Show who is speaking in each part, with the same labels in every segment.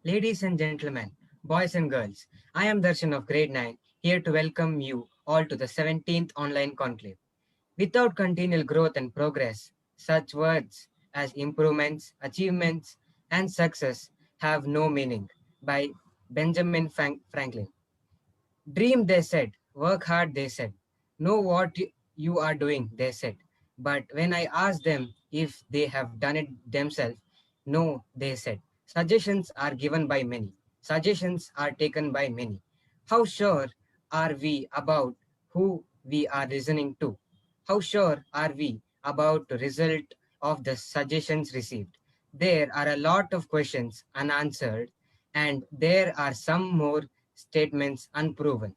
Speaker 1: Ladies and gentlemen, boys and girls, I am Darshan of grade 9, here to welcome you all to the 17th online conclave. Without continual growth and progress, such words as improvements, achievements, and success have no meaning. By Benjamin Franklin. Dream, they said. Work hard, they said. Know what you are doing, they said. But when I asked them if they have done it themselves, no, they said. Suggestions are given by many. Suggestions are taken by many. How sure are we about who we are listening to? How sure are we about the result of the suggestions received? There are a lot of questions unanswered, and there are some more statements unproven.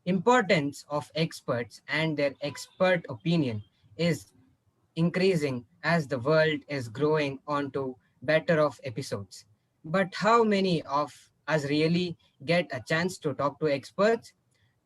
Speaker 1: Importance of experts and their expert opinion is increasing as the world is growing onto better of episodes. But how many of us really get a chance to talk to experts?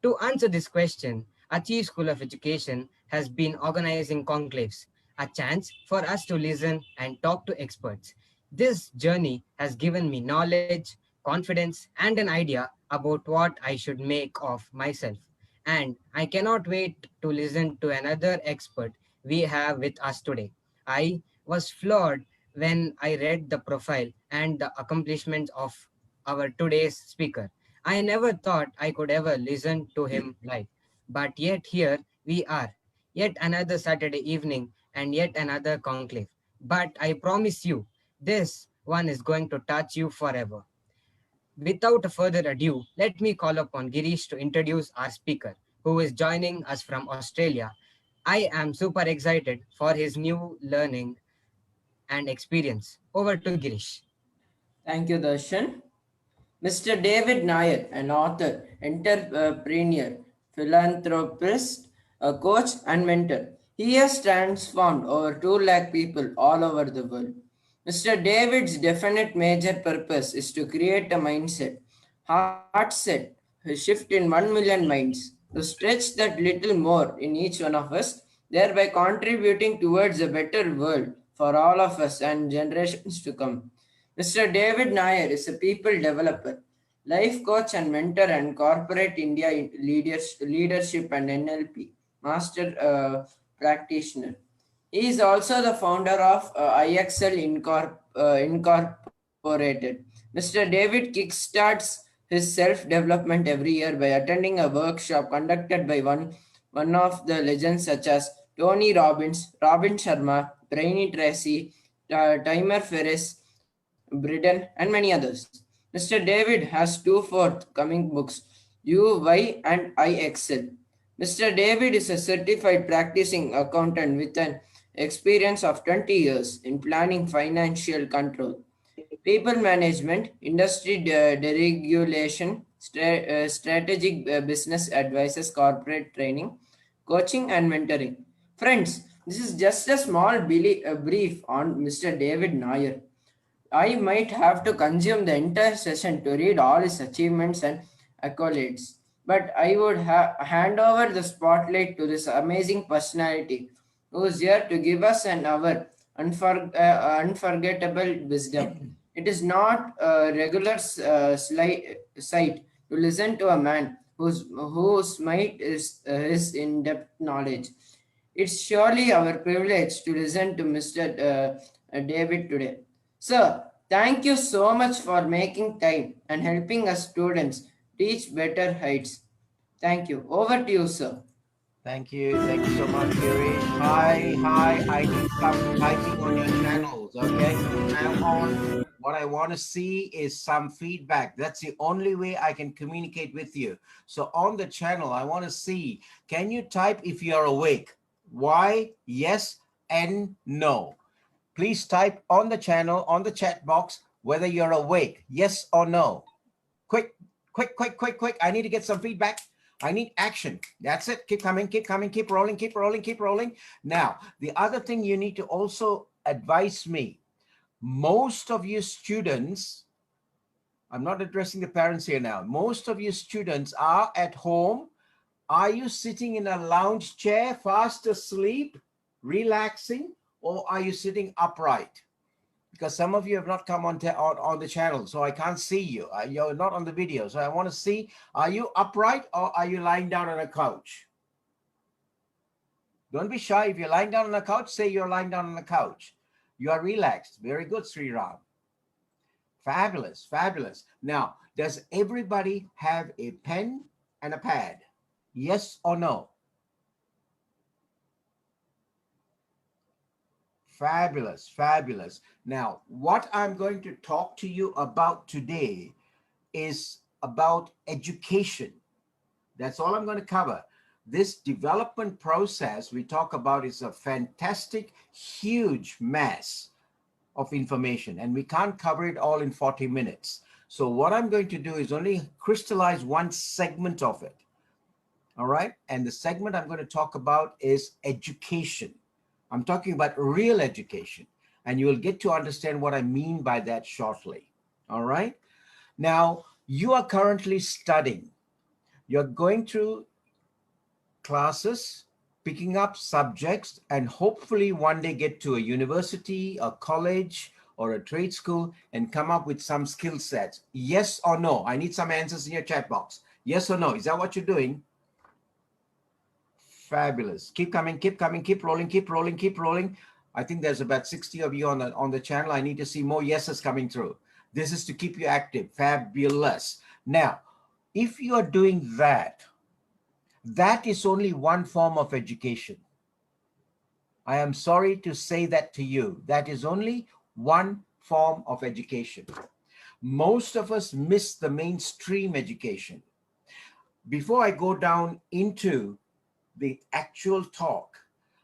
Speaker 1: To answer this question, Achieve School of Education has been organizing conclaves, a chance for us to listen and talk to experts. This journey has given me knowledge, confidence, and an idea about what I should make of myself. And I cannot wait to listen to another expert we have with us today. I was floored when I read the profile and the accomplishments of our today's speaker. I never thought I could ever listen to him live. But yet here we are, yet another Saturday evening and yet another conclave. But I promise you, this one is going to touch you forever. Without further ado, let me call upon Girish to introduce our speaker, who is joining us from Australia. I am super excited for his new learning and experience. Over to Girish.
Speaker 2: Thank you, Darshan. Mr. David Nair, an author, entrepreneur, philanthropist, a coach, and mentor. He has transformed over 2 lakh people all over the world. Mr. David's definite major purpose is to create a mindset, heart set, a shift in 1 million minds, to stretch that little more in each one of us, thereby contributing towards a better world for all of us and generations to come. Mr. David Nair is a people developer, life coach and mentor and corporate India leadership and NLP master practitioner. He is also the founder of IXL Incorporated. Mr. David kickstarts his self-development every year by attending a workshop conducted by one of the legends such as Tony Robbins, Robin Sharma, Brainy Tracy, Timer Ferris, Britain, and many others. Mr. David has two forthcoming books, You, Why, and I Excel. Mr. David is a certified practicing accountant with an experience of 20 years in planning financial control, people management, industry deregulation, strategic business advices, corporate training, coaching, and mentoring. Friends, this is just a small brief on Mr. David Nair. I might have to consume the entire session to read all his achievements and accolades, but I would hand over the spotlight to this amazing personality who is here to give us an hour unforgettable wisdom. It is not a regular sight to listen to a man whose might is his in-depth knowledge. It's surely our privilege to listen to Mr. David today. Sir, thank you so much for making time and helping us students reach better heights. Thank you. Over to you, sir.
Speaker 3: Thank you. Thank you so much, Girish. Hi, hi. I need some typing on your channels. Okay. From now on, what I want to see is some feedback. That's the only way I can communicate with you. So on the channel, I want to see, can you type if you're awake? Why, yes, and no. Please type on the channel, on the chat box, whether you're awake, yes or no. Quick, quick, quick, quick, quick. I need to get some feedback. I need action. That's it. Keep coming, keep coming, keep rolling, keep rolling, keep rolling. Now, the other thing you need to also advise me, most of you students, I'm not addressing the parents here now. Most of you students are at home. Are you sitting in a lounge chair, fast asleep, relaxing, or are you sitting upright? because some of you have not come on the channel, so I can't see you. You're not on the video, so I want to see, are you upright or are you lying down on a couch? Don't be shy. If you're lying down on a couch, say you're lying down on a couch. You are relaxed. Very good, Sri Ram. Fabulous, fabulous. Now, does everybody have a pen and a pad? Yes or no? Fabulous, fabulous. Now, what I'm going to talk to you about today is about education. That's all I'm going to cover. This development process we talk about is a fantastic, huge mass of information, and we can't cover it all in 40 minutes. So what I'm going to do is only crystallize one segment of it. All right. And the segment I'm going to talk about is education. I'm talking about real education, and you will get to understand what I mean by that shortly. All right. Now, you are currently studying. You're going through classes, picking up subjects, and hopefully one day get to a university, a college, or a trade school and come up with some skill sets. Yes or no? I need some answers in your chat box. Yes or no? Is that what you're doing? Fabulous. Keep coming, keep coming, keep rolling, keep rolling, keep rolling. I think there's about 60 of you on the channel. I need to see more yeses coming through. This is to keep you active. Fabulous. Now, if you are doing that, that is only one form of education. I am sorry to say that to you. That is only one form of education. Most of us miss the mainstream education. Before I go down into the actual talk,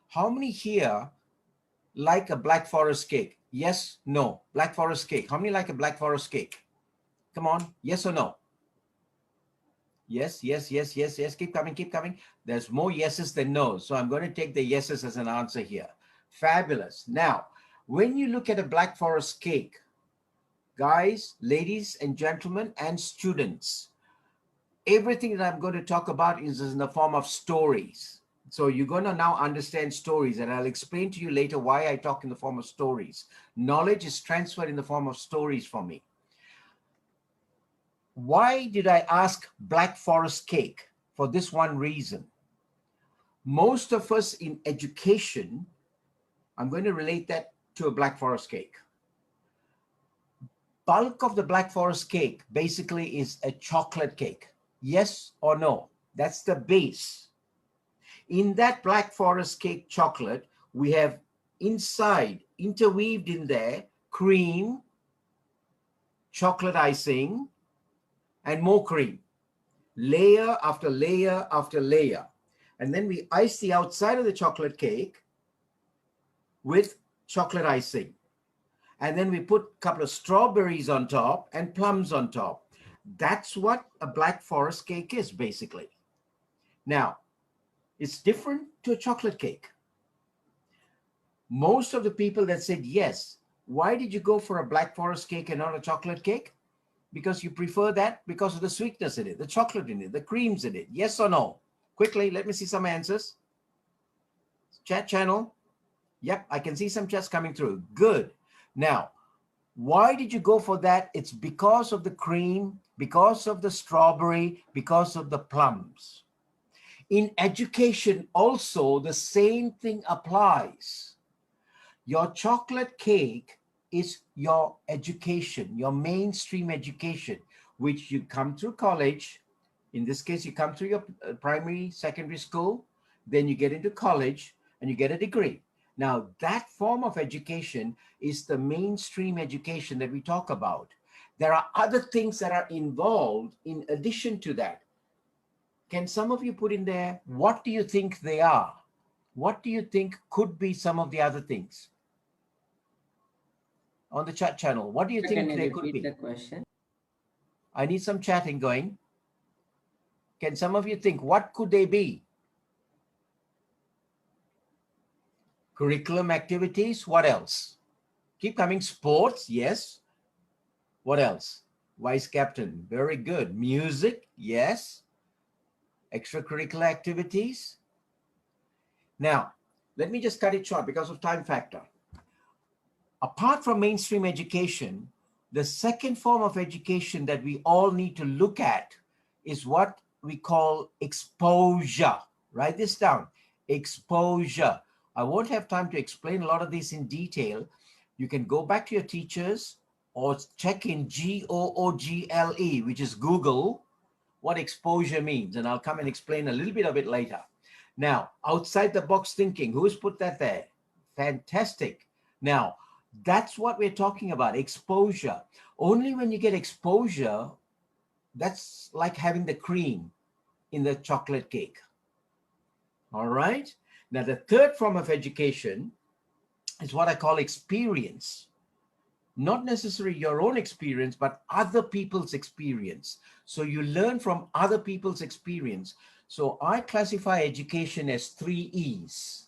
Speaker 3: how many here like a Black Forest cake? Yes, no. Black Forest cake. How many like a Black Forest cake? Come on, yes or no? Yes, yes, yes, yes, yes. Keep coming, keep coming. There's more yeses than no's. So I'm going to take the yeses as an answer here. Fabulous. Now, when you look at a Black Forest cake, guys, ladies and gentlemen, and students, everything that I'm going to talk about is in the form of stories. So you're going to now understand stories, and I'll explain to you later why I talk in the form of stories. Knowledge is transferred in the form of stories for me. Why did I ask Black Forest cake? For this one reason. Most of us in education, I'm going to relate that to a Black Forest cake. Bulk of the Black Forest cake basically is a chocolate cake. Yes or no? That's the base. In that Black Forest cake chocolate, we have inside, interweaved in there, cream, chocolate icing, and more cream. Layer after layer after layer. And then we ice the outside of the chocolate cake with chocolate icing. And then we put a couple of strawberries on top and plums on top. That's what a Black Forest cake is, basically. Now, it's different to a chocolate cake. Most of the people that said yes, why did you go for a Black Forest cake and not a chocolate cake? Because you prefer that because of the sweetness in it, the chocolate in it, the creams in it. Yes or no? Quickly, let me see some answers. Chat channel. Yep, I can see some chats coming through. Good. Now, why did you go for that? It's because of the cream, because of the strawberry, because of the plums. In education also, the same thing applies. Your chocolate cake is your education, your mainstream education, which you come through college. In this case, you come through your primary, secondary school, then you get into college and you get a degree. Now, that form of education is the mainstream education that we talk about. There are other things that are involved in addition to that. Can some of you put in there, what do you think they are? What do you think could be some of the other things? On the chat channel, what do you think they could be?
Speaker 2: The question?
Speaker 3: I need some chatting going. Can some of you think, what could they be? Curriculum activities, what else? Keep coming. Sports, yes. What else? Vice captain, very good. Music, yes. Extracurricular activities. Now, let me just cut it short because of time factor. Apart from mainstream education, the second form of education that we all need to look at is what we call exposure. Write this down. Exposure. I won't have time to explain a lot of this in detail. You can go back to your teachers or check in Google, which is Google, what exposure means. And I'll come and explain a little bit of it later. Now, outside the box thinking, who's put that there? Fantastic. Now, that's what we're talking about, exposure. Only when you get exposure, that's like having the cream in the chocolate cake. All right. Now, the third form of education is what I call experience. Not necessarily your own experience, but other people's experience. So you learn from other people's experience. So I classify education as 3 E's.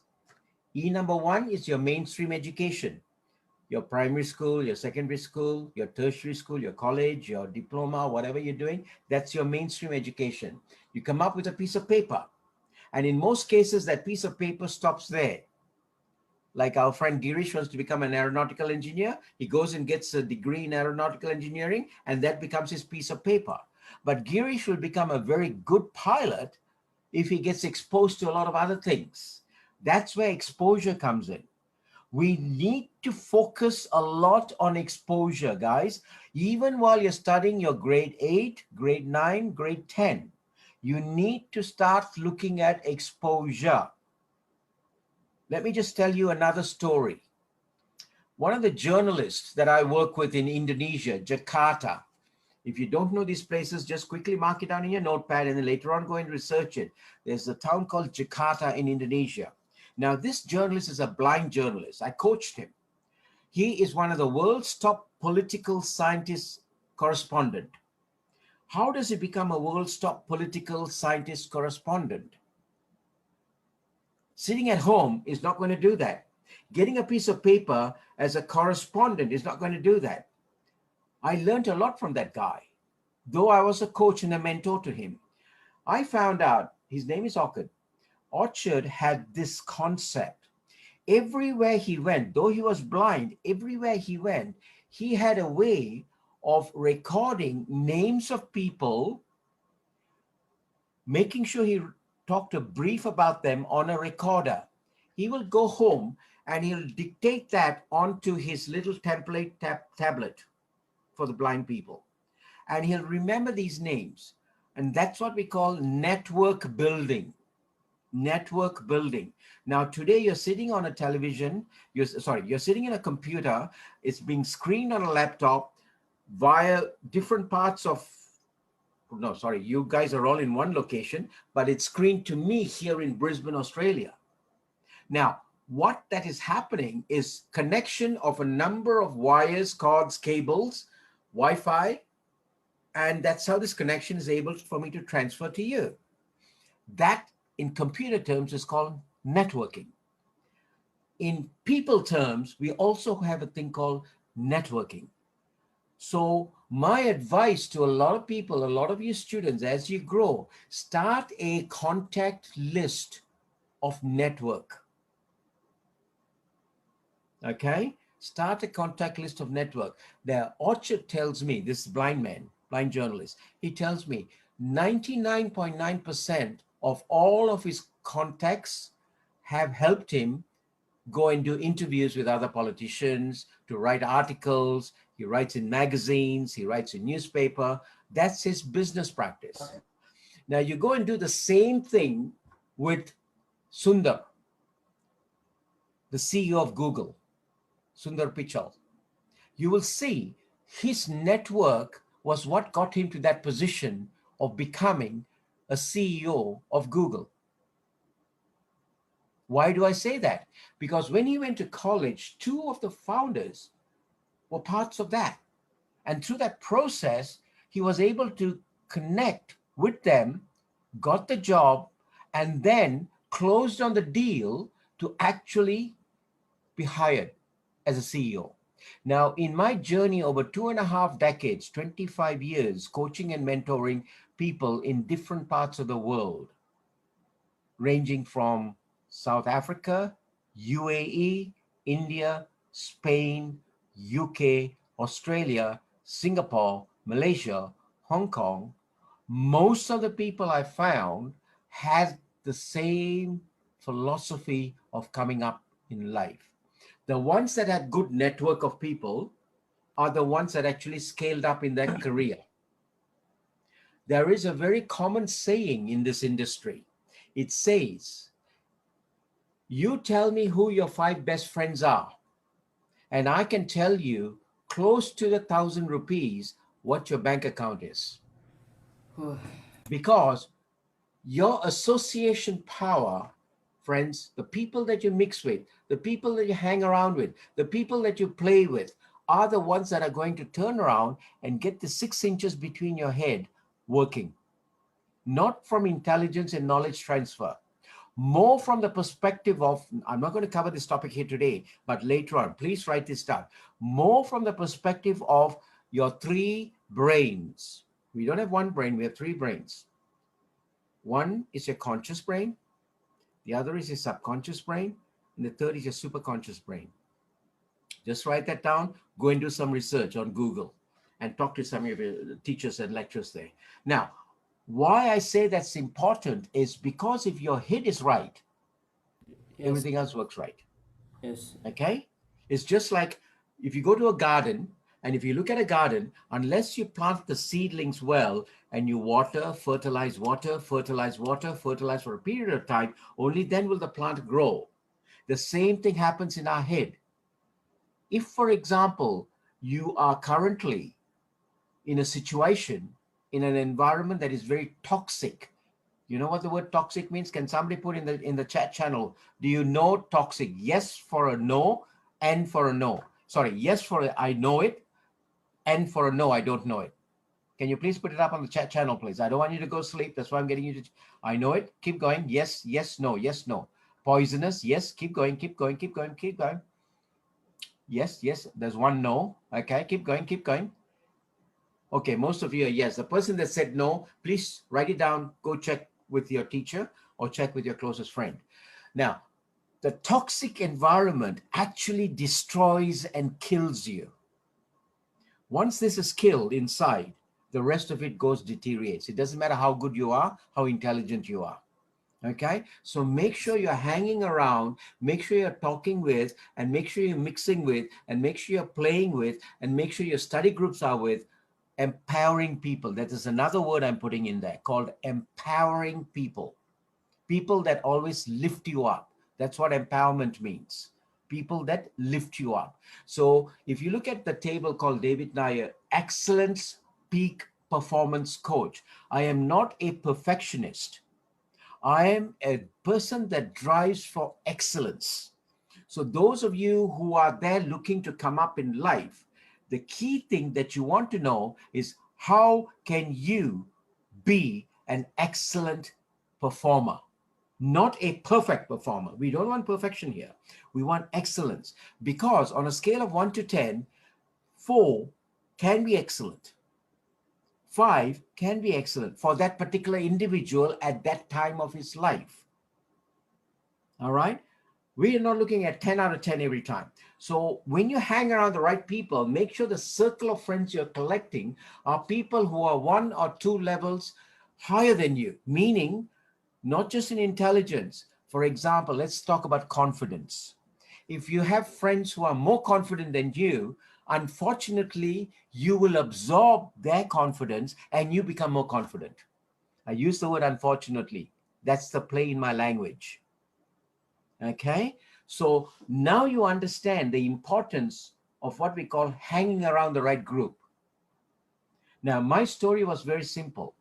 Speaker 3: E number 1 is your mainstream education. Your primary school, your secondary school, your tertiary school, your college, your diploma, whatever you're doing, that's your mainstream education. You come up with a piece of paper. And in most cases, that piece of paper stops there. Like our friend Girish wants to become an aeronautical engineer. He goes and gets a degree in aeronautical engineering, and that becomes his piece of paper. But Girish will become a very good pilot if he gets exposed to a lot of other things. That's where exposure comes in. We need to focus a lot on exposure, guys. Even while you're studying your grade 8, grade 9, grade 10, you need to start looking at exposure. Let me just tell you another story. One of the journalists that I work with in Indonesia, Jakarta, if you don't know these places, just quickly mark it down in your notepad and then later on go and research it. There's a town called Jakarta in Indonesia. Now, this journalist is a blind journalist. I coached him. He is one of the world's top political scientist correspondent. How does he become a world's top political scientist correspondent? Sitting at home is not going to do that. Getting a piece of paper as a correspondent is not going to do that. I learned a lot from that guy. Though I was a coach and a mentor to him, I found out, his name is Orchid. Orchard had this concept. Everywhere he went, though he was blind, everywhere he went, he had a way of recording names of people, making sure he talked a brief about them on a recorder. He will go home and he'll dictate that onto his little template tablet for the blind people. And he'll remember these names. And that's what we call network building. Network building. Now, today you're sitting on a television, you're sitting in a computer, it's being screened on a laptop via different parts of, no, sorry, you guys are all in one location, but it's screened to me here in Brisbane, Australia. Now, what that is happening is connection of a number of wires, cords, cables, Wi-Fi, and that's how this connection is able for me to transfer to you. That in computer terms is called networking. In people terms, we also have a thing called networking. So my advice to a lot of people, a lot of you students, as you grow, start a contact list of network. Okay? Start a contact list of network. The Orchard tells me, this blind man, blind journalist, he tells me 99.9% of all of his contacts have helped him go and do interviews with other politicians, to write articles. He writes in magazines, he writes in newspaper. That's his business practice. Now you go and do the same thing with Sundar, the CEO of Google, Sundar Pichai. You will see his network was what got him to that position of becoming a CEO of Google. Why do I say that? Because when he went to college, two of the founders were parts of that. And through that process, he was able to connect with them, got the job, and then closed on the deal to actually be hired as a CEO. Now, in my journey over 2.5 decades, 25 years, coaching and mentoring people in different parts of the world, ranging from South Africa, UAE, India, Spain, UK, Australia, Singapore, Malaysia, Hong Kong, most of the people I found had the same philosophy of coming up in life. The ones that had good network of people are the ones that actually scaled up in their career. There is a very common saying in this industry. It says, you tell me who your 5 best friends are, and I can tell you close to the 1,000 rupees what your bank account is. Because your association power, friends, the people that you mix with, the people that you hang around with, the people that you play with, are the ones that are going to turn around and get the 6 inches between your head working. Not from intelligence and knowledge transfer, more from the perspective of, I'm not going to cover this topic here today, but later on, please write this down. More from the perspective of your 3 brains. We don't have one brain, we have 3 brains. One is your conscious brain, the other is your subconscious brain, and the third is your superconscious brain. Just write that down, go and do some research on Google and talk to some of your teachers and lecturers there. Now, why I say that's important is because if your head is right,
Speaker 2: Yes.
Speaker 3: everything else works right.
Speaker 2: Yes.
Speaker 3: Okay? It's just like if you go to a garden and if you look at a garden, unless you plant the seedlings well and you water, fertilize for a period of time, only then will the plant grow. The same thing happens in our head. If, for example, you are currently in a situation, in an environment that is very toxic. You know what the word toxic means? Can somebody put in the chat channel? Do you know toxic? Yes for a no, and for a no. Sorry, yes for a I know it, and for a no, I don't know it. Can you please put it up on the chat channel, please? I don't want you to go sleep. That's why I'm getting you to. I know it. Keep going. Yes, yes, no, yes, no. Poisonous. Yes. Keep going. Keep going. Keep going. Keep going. Yes, yes. There's one no. Okay. Keep going. Keep going. Okay, most of you are yes. The person that said no, please write it down. Go check with your teacher or check with your closest friend. Now, the toxic environment actually destroys and kills you. Once this is killed inside, the rest of it deteriorates. It doesn't matter how good you are, how intelligent you are. Okay, so make sure you're hanging around, make sure you're talking with, and make sure you're mixing with, and make sure you're playing with, and make sure your study groups are with empowering people. That is another word I'm putting in there called empowering people. People that always lift you up. That's what empowerment means. People that lift you up. So if you look at the table called David Nair, Excellence Peak Performance Coach, I am not a perfectionist. I am a person that drives for excellence. So those of you who are there looking to come up in life, the key thing that you want to know is how can you be an excellent performer, not a perfect performer. We don't want perfection here. We want excellence, because on a scale of 1 to 10, 4 can be excellent. 5 can be excellent for that particular individual at that time of his life. All right? We are not looking at 10 out of 10 every time. So when you hang around the right people, make sure the circle of friends you're collecting are people who are 1 or 2 levels higher than you, meaning not just in intelligence. For example, let's talk about confidence. If you have friends who are more confident than you, unfortunately, you will absorb their confidence and you become more confident. I use the word unfortunately. That's the play in my language. Okay, so now you understand the importance of what we call hanging around the right group. Now, my story was very simple.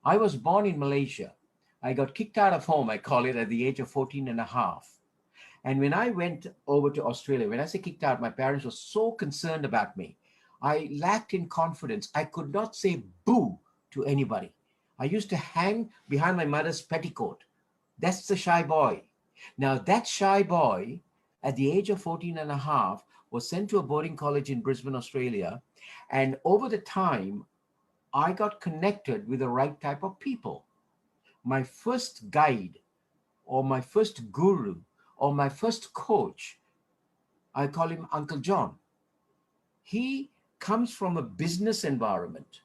Speaker 3: I was born in Malaysia. I got kicked out of home, I call it, at the age of 14 and a half. And when I went over to Australia, when I say kicked out, my parents were so concerned about me. I lacked in confidence. I could not say boo to anybody. I used to hang behind my mother's petticoat. That's the shy boy. Now, that shy boy, at the age of 14 and a half, was sent to a boarding college in Brisbane, Australia. And over the time, I got connected with the right type of people. My first guide, or my first guru, or my first coach, I call him Uncle John. He comes from a business environment.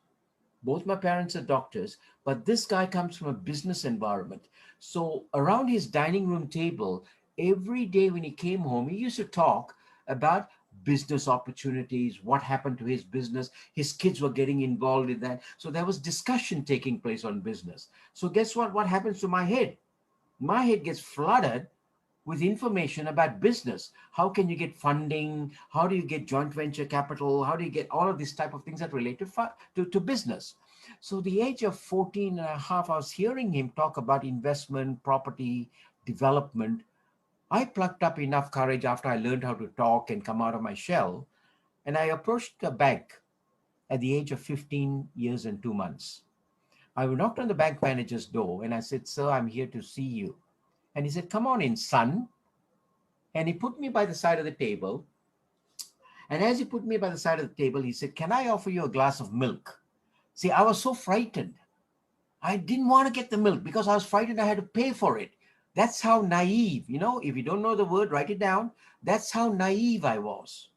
Speaker 3: Both my parents are doctors, but this guy comes from a business environment. So around his dining room table, every day when he came home, he used to talk about business opportunities, what happened to his business. His kids were getting involved in that. So there was discussion taking place on business. So guess what? What happens to my head? My head gets flooded with information about business. How can you get funding? How do you get joint venture capital? How do you get all of these type of things that relate to business? So the age of 14 and a half, I was hearing him talk about investment, property, development. I plucked up enough courage after I learned how to talk and come out of my shell. And I approached the bank at the age of 15 years and 2 months. I knocked on the bank manager's door and I said, "Sir, I'm here to see you." And he said, "Come on in, son." And he put me by the side of the table. And as he put me by the side of the table, he said, "Can I offer you a glass of milk?" See, I was so frightened. I didn't want to get the milk because I was frightened I had to pay for it. That's how naive, if you don't know the word, write it down. That's how naive I was.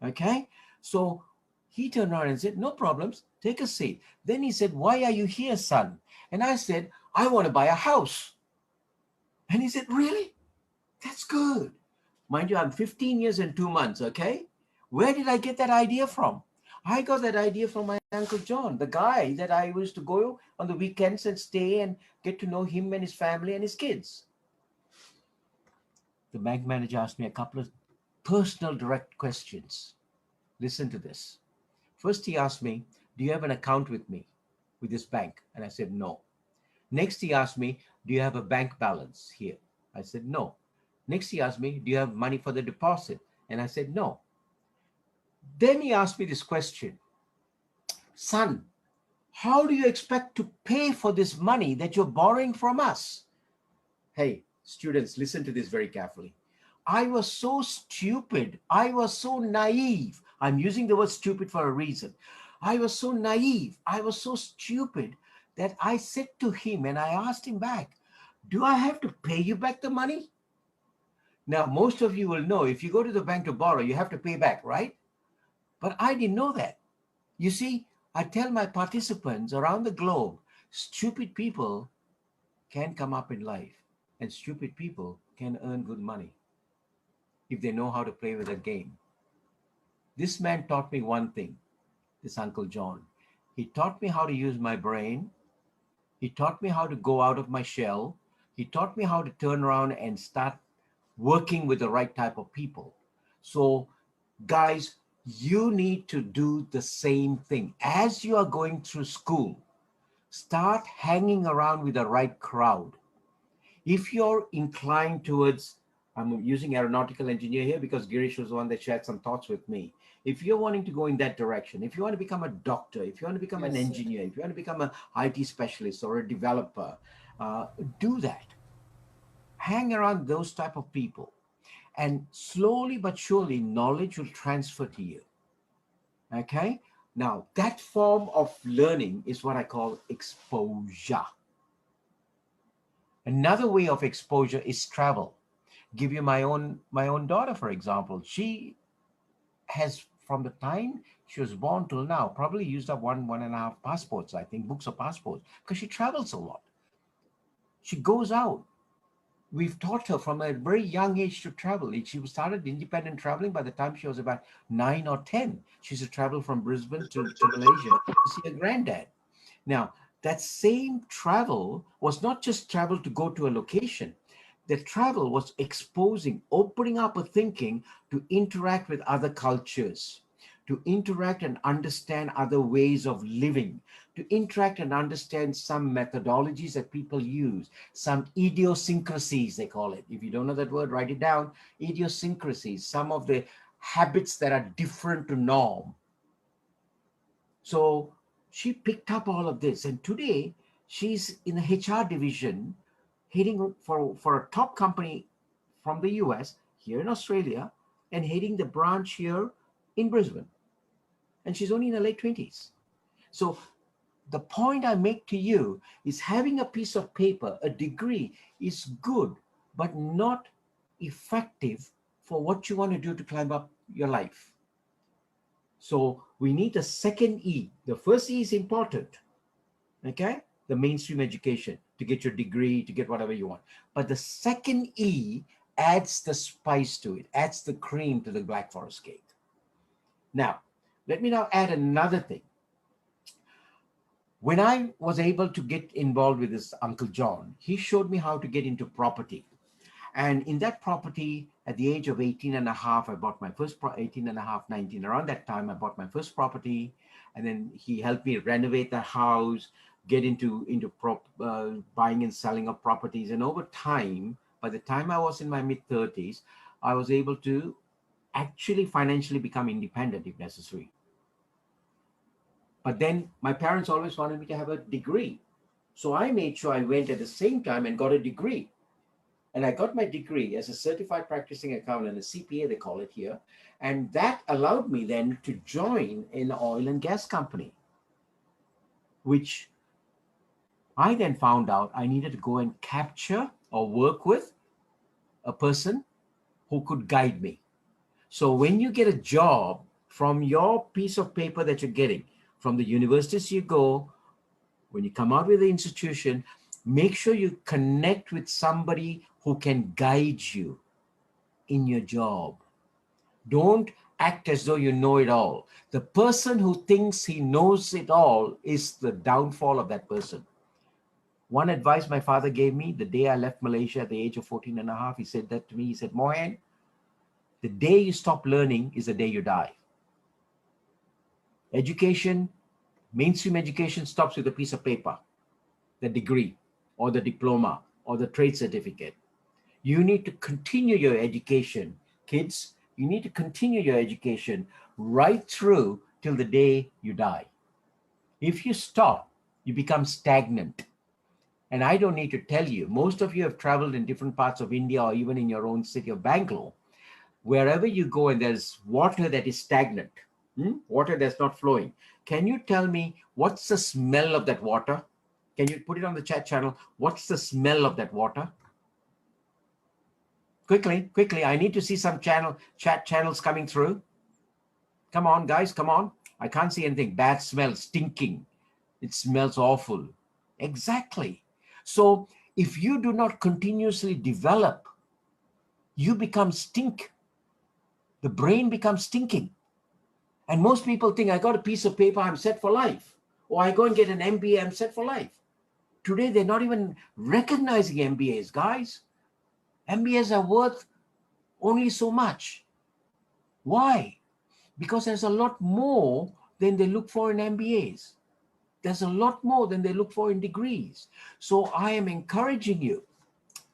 Speaker 3: Okay? So he turned around and said, "No problems, take a seat." Then he said, "Why are you here, son?" And I said, "I want to buy a house." And he said, "Really? That's good." Mind you, I'm 15 years and 2 months, okay? Where did I get that idea from? I got that idea from my Uncle John, the guy that I used to go on the weekends and stay and get to know him and his family and his kids. The bank manager asked me a couple of personal, direct questions. Listen to this. First, he asked me, "Do you have an account with me, with this bank?" And I said, "No." Next, he asked me, "Do you have a bank balance here?" I said, "No." Next, he asked me, "Do you have money for the deposit?" And I said, "No." Then he asked me this question: "Son, how do you expect to pay for this money that you're borrowing from us?" Hey, students, listen to this very carefully. I was so stupid. I was so naive. I'm using the word stupid for a reason. I was so naive. I was so stupid that I said to him and I asked him back, "Do I have to pay you back the money?" Now, most of you will know if you go to the bank to borrow, you have to pay back, right? But I didn't know that. You see, I tell my participants around the globe, stupid people can come up in life and stupid people can earn good money if they know how to play with a game. This man taught me one thing, this Uncle John. He taught me how to use my brain. He taught me how to go out of my shell. He taught me how to turn around and start working with the right type of people. So, guys, you need to do the same thing. As you are going through school, start hanging around with the right crowd. If you're inclined towards, I'm using aeronautical engineer here because Girish was the one that shared some thoughts with me. If you're wanting to go in that direction, if you want to become a doctor, if you want to become an
Speaker 2: Yes, sir.
Speaker 3: engineer, if you want to become an IT specialist or a developer, do that. Hang around those type of people, and slowly but surely knowledge will transfer to you. Okay, now that form of learning is what I call exposure. Another way of exposure is travel. Give you my own daughter, for example. She has, from the time she was born till now, probably used up one and a half passports, I think, books of passports, because she travels a lot. She goes out. We've taught her from a very young age to travel. She started independent traveling by the time she was about 9 or 10. She used to travel from Brisbane to Malaysia to see her granddad. Now, that same travel was not just travel to go to a location. The travel was exposing, opening up a thinking to interact with other cultures, to interact and understand other ways of living, to interact and understand some methodologies that people use, some idiosyncrasies, they call it. If you don't know that word, write it down. Idiosyncrasies, some of the habits that are different to norm. So she picked up all of this, and today she's in the HR division, heading for a top company from the US here in Australia, and heading the branch here in Brisbane. And she's only in her late 20s. So the point I make to you is having a piece of paper, a degree, is good, but not effective for what you want to do to climb up your life. So we need a second E. The first E is important, okay? The mainstream education, to get your degree, to get whatever you want. But the second E adds the spice to it, adds the cream to the Black Forest cake. Now, let me now add another thing. When I was able to get involved with this Uncle John, he showed me how to get into property. And in that property, at the age of 18 and a half, I bought my first, 18 and a half, 19. Around that time, I bought my first property. And then he helped me renovate the house, get into buying and selling of properties. And over time, by the time I was in my mid 30s, I was able to actually financially become independent if necessary. But then my parents always wanted me to have a degree. So I made sure I went at the same time and got a degree. And I got my degree as a certified practicing accountant, a CPA, they call it here. And that allowed me then to join an oil and gas company, which I then found out I needed to go and capture or work with a person who could guide me. So when you get a job, from your piece of paper that you're getting, from the universities you go, when you come out with the institution, make sure you connect with somebody who can guide you in your job. Don't act as though you know it all. The person who thinks he knows it all is the downfall of that person. One advice my father gave me the day I left Malaysia at the age of 14 and a half, he said that to me. He said, Mohan, the day you stop learning is the day you die. Education, mainstream education stops with a piece of paper, the degree or the diploma or the trade certificate. You need to continue your education. Kids, you need to continue your education right through till the day you die. If you stop, you become stagnant. And I don't need to tell you, most of you have traveled in different parts of India or even in your own city of Bangalore. Wherever you go and there's water that is stagnant, water that's not flowing. Can you tell me what's the smell of that water? Can you put it on the chat channel? What's the smell of that water? Quickly. I need to see some chat channels coming through. Come on, guys, come on. I can't see anything. Bad smell, stinking. It smells awful. Exactly. So if you do not continuously develop, you become stink. The brain becomes stinking. And most people think, I got a piece of paper, I'm set for life. Or I go and get an MBA, I'm set for life. Today, they're not even recognizing MBAs, guys. MBAs are worth only so much. Why? Because there's a lot more than they look for in MBAs. There's a lot more than they look for in degrees. So I am encouraging you,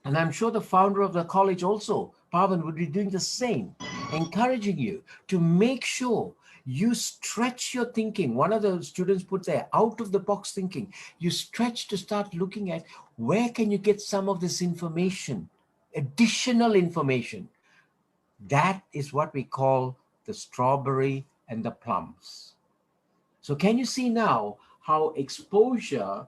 Speaker 3: and I'm sure the founder of the college also, Pavan, would be doing the same, encouraging you to make sure you stretch your thinking. One of the students put there, out of the box thinking. You stretch to start looking at where can you get some of this information, additional information. That is what we call the strawberry and the plums. So can you see now how exposure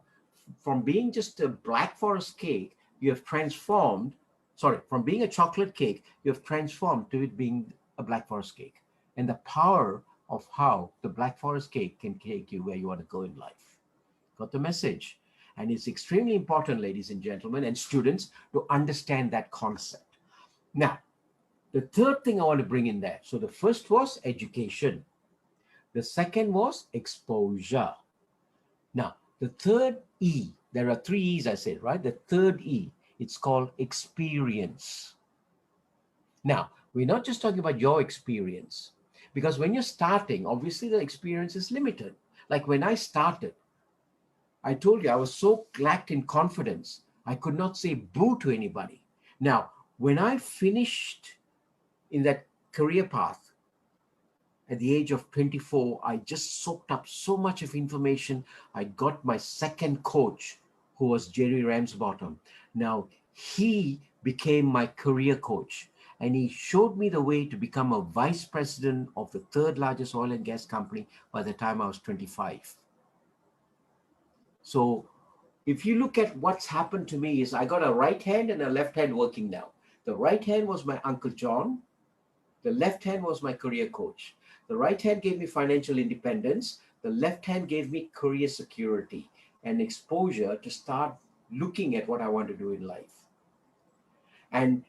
Speaker 3: from being just a Black Forest cake, you have transformed, from being a chocolate cake, you have transformed to it being a Black Forest cake. And the power of how the Black Forest cake can take you where you want to go in life. Got the message? And it's extremely important, ladies and gentlemen, and students, to understand that concept. Now, the third thing I want to bring in there. So the first was education. The second was exposure. Now, the third E, there are three E's I said, right? The third E, it's called experience. Now, we're not just talking about your experience, because when you're starting, obviously the experience is limited. Like when I started, I told you I was so lacked in confidence, I could not say boo to anybody. Now, when I finished in that career path at the age of 24, I just soaked up so much of information. I got my second coach, who was Jerry Ramsbottom. Now, he became my career coach, and he showed me the way to become a vice president of the third largest oil and gas company by the time I was 25. So if you look at what's happened to me is I got a right hand and a left hand working now. The right hand was my Uncle John. The left hand was my career coach. The right hand gave me financial independence. The left hand gave me career security and exposure to start looking at what I want to do in life. And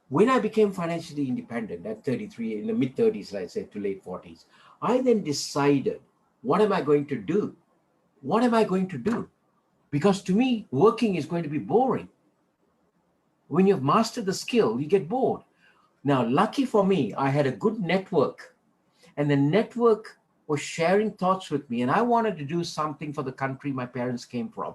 Speaker 3: when I became financially independent at 33, in the mid 30s, let's say to late 40s, I then decided, what am I going to do? What am I going to do? Because to me, working is going to be boring. When you've mastered the skill, you get bored. Now, lucky for me, I had a good network, and the network was sharing thoughts with me, and I wanted to do something for the country my parents came from.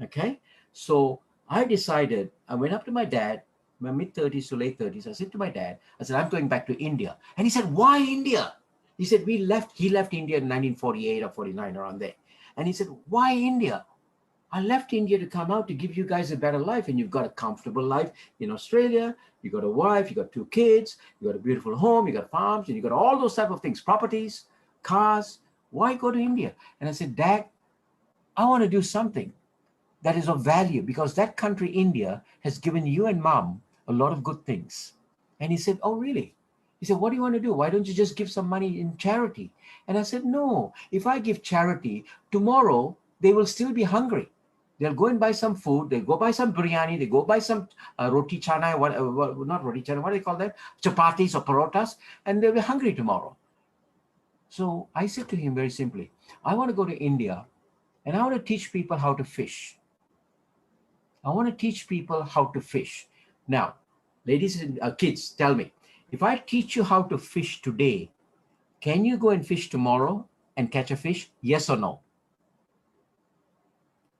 Speaker 3: Okay, so I decided, I went up to my dad, my mid 30s to late 30s. I said to my dad, I said, I'm going back to India. And he said, why India? He said, he left India in 1948 or 49, around there. And he said, why India? I left India to come out to give you guys a better life, and you've got a comfortable life in Australia. You got a wife, you got 2 kids, you got a beautiful home, you got farms, and you got all those type of things, properties, cars. Why go to India? And I said, Dad, I want to do something that is of value, because that country, India, has given you and mom a lot of good things. And he said, oh, really? He said, what do you want to do? Why don't you just give some money in charity? And I said, no, if I give charity, tomorrow they will still be hungry. They'll go and buy some food. They'll go buy some biryani. They go buy some roti chana, not roti chana, what do they call that? Chapatis or parotas, and they'll be hungry tomorrow. So I said to him very simply, I want to go to India and I want to teach people how to fish. I want to teach people how to fish. Now, ladies and kids, tell me, if I teach you how to fish today, can you go and fish tomorrow and catch a fish? Yes or no?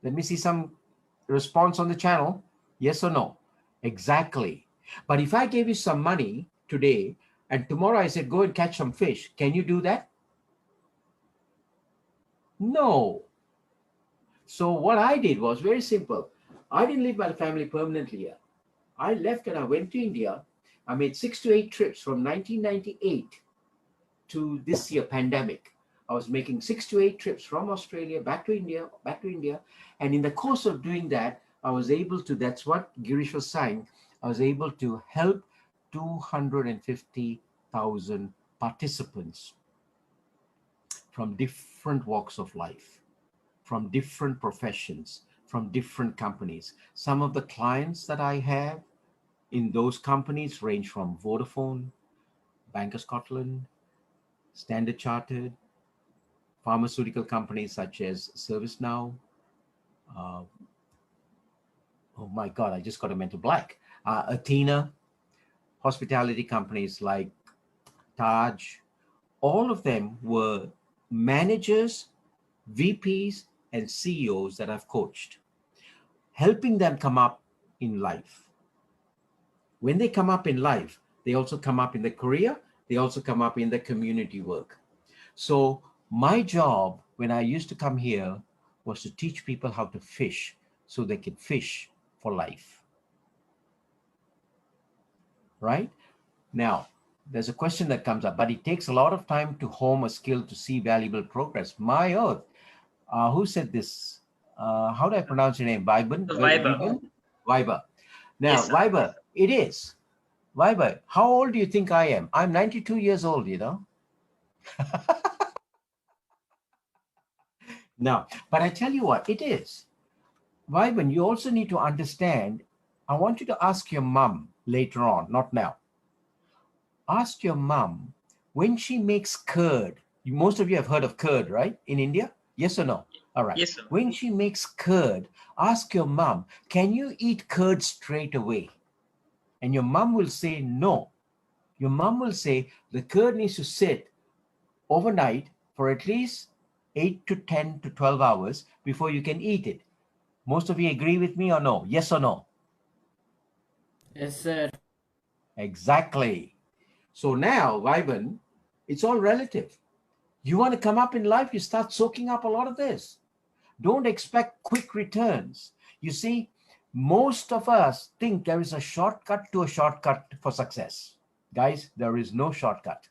Speaker 3: Let me see some response on the channel. Yes or no? Exactly. But if I gave you some money today and tomorrow I said, go and catch some fish, can you do that? No. So what I did was very simple. I didn't leave my family permanently here. I left and I went to India. I made 6 to 8 trips from 1998 to this year pandemic. I was making 6 to 8 trips from Australia back to India. And in the course of doing that, I was able to, that's what Girish was saying, I was able to help 250,000 participants from different walks of life, from different professions, from different companies. Some of the clients that I have in those companies range from Vodafone, Bank of Scotland, Standard Chartered, pharmaceutical companies such as ServiceNow. Oh my God, I just got a mental blank. Athena, hospitality companies like Taj, all of them were managers, VPs, and CEOs that I've coached, helping them come up in life. When they come up in life, they also come up in the career, they also come up in the community work. So my job when I used to come here was to teach people how to fish so they can fish for life. Right? Now, there's a question that comes up, but it takes a lot of time to hone a skill to see valuable progress. My earth. Who said this? How do I pronounce your name? Viben? Viber. Now,
Speaker 4: Yes, sir.
Speaker 3: Viber, it is. Viber, how old do you think I am? I'm 92 years old, you know. No, but I tell you what, it is. Viben, you also need to understand, I want you to ask your mom later on, not now. Ask your mom when she makes curd. Most of you have heard of curd, right? In India? Yes or no? All right.
Speaker 4: Yes, sir.
Speaker 3: When she makes curd, ask your mom, can you eat curd straight away? And your mom will say no. Your mom will say the curd needs to sit overnight for at least 8 to 10 to 12 hours before you can eat it. Most of you agree with me or no? Yes or no?
Speaker 2: Yes, sir.
Speaker 3: Exactly. So now, Viben, it's all relative. You want to come up in life, you start soaking up a lot of this. Don't expect quick returns. You see, most of us think there is a shortcut to a shortcut for success. Guys, there is no shortcut.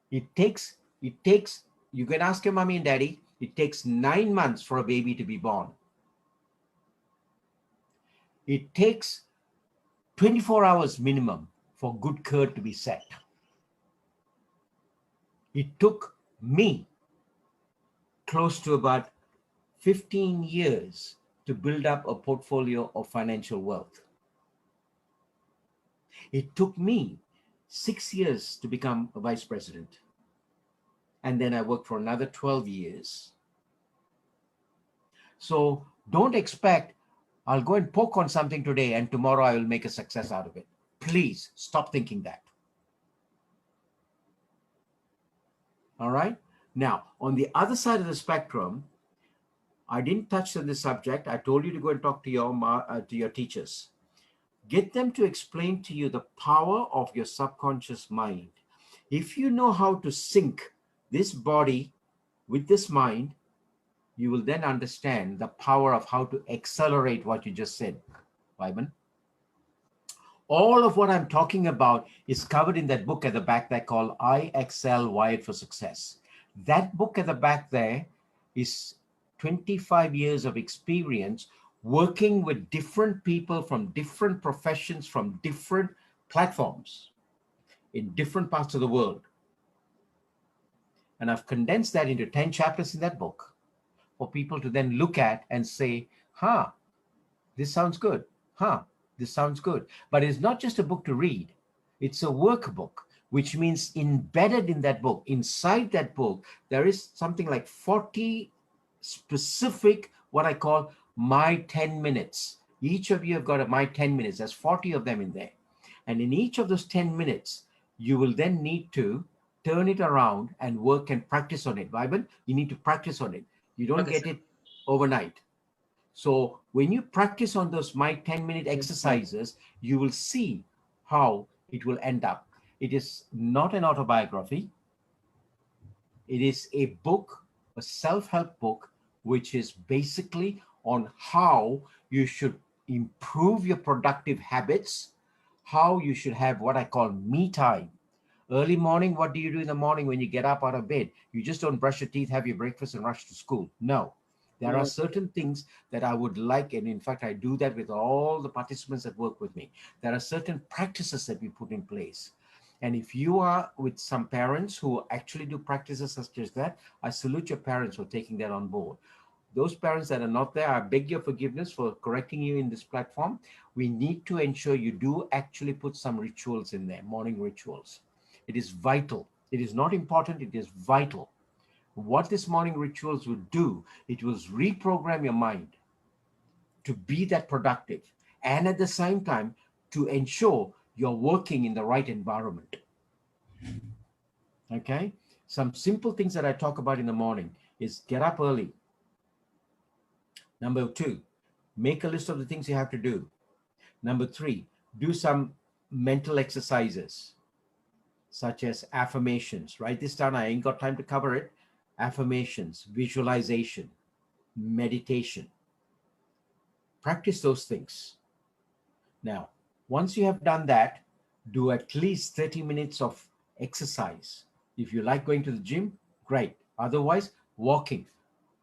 Speaker 3: It takes, you can ask your mommy and daddy, it takes 9 months for a baby to be born. It takes 24 hours minimum for good curd to be set. It took me close to about 15 years to build up a portfolio of financial wealth. It took me 6 years to become a vice president. And then I worked for another 12 years. So don't expect I'll go and poke on something today and tomorrow I will make a success out of it. Please stop thinking that. All right. Now, on the other side of the spectrum, I didn't touch on this subject. I told you to go and talk to your teachers. Get them to explain to you the power of your subconscious mind. If you know how to sync this body with this mind, you will then understand the power of how to accelerate what you just said, Vyman. All of what I'm talking about is covered in that book at the back there called I Excel Wired for Success. That book at the back there is 25 years of experience working with different people from different professions, from different platforms in different parts of the world. And I've condensed that into 10 chapters in that book for people to then look at and say, this sounds good. This sounds good. But it's not just a book to read. It's a workbook, which means embedded in that book, inside that book, there is something like 40 specific, what I call my 10 minutes. Each of you have got a my 10 minutes. There's 40 of them in there. And in each of those 10 minutes, you will then need to turn it around and work and practice on it. Vyman, you need to practice on it. You don't get it overnight. So when you practice on those my 10-minute exercises, you will see how it will end up. It is not an autobiography. It is a book, a self-help book, which is basically on how you should improve your productive habits, how you should have what I call me time. Early morning, what do you do in the morning when you get up out of bed? You just don't brush your teeth, have your breakfast, and rush to school. No. There are certain things that I would like, and in fact, I do that with all the participants that work with me. There are certain practices that we put in place. And if you are with some parents who actually do practices such as that, I salute your parents for taking that on board. Those parents that are not there, I beg your forgiveness for correcting you in this platform. We need to ensure you do actually put some rituals in there, morning rituals. It is vital. It is not important, it is vital. What this morning rituals will do, it will reprogram your mind to be that productive, and at the same time to ensure you're working in the right environment. Okay? Some simple things that I talk about in the morning is get up early. Number 2, make a list of the things you have to do. Number 3, do some mental exercises such as affirmations. Write this down. I ain't got time to cover it. Affirmations, visualization, meditation. Practice those things. Now, once you have done that, do at least 30 minutes of exercise. If you like going to the gym, great. Otherwise, walking.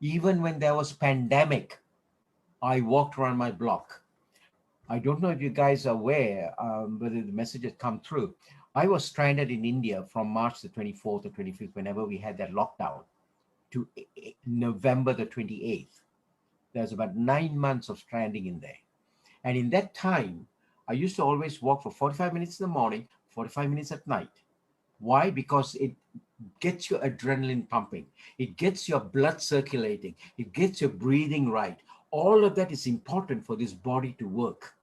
Speaker 3: Even when there was pandemic, I walked around my block. I don't know if you guys are aware whether the message has come through. I was stranded in India from March the 24th or 25th, whenever we had that lockdown, to November the 28th. There's about 9 months of stranding in there. And in that time, I used to always walk for 45 minutes in the morning, 45 minutes at night. Why? Because it gets your adrenaline pumping. It gets your blood circulating. It gets your breathing right. All of that is important for this body to work.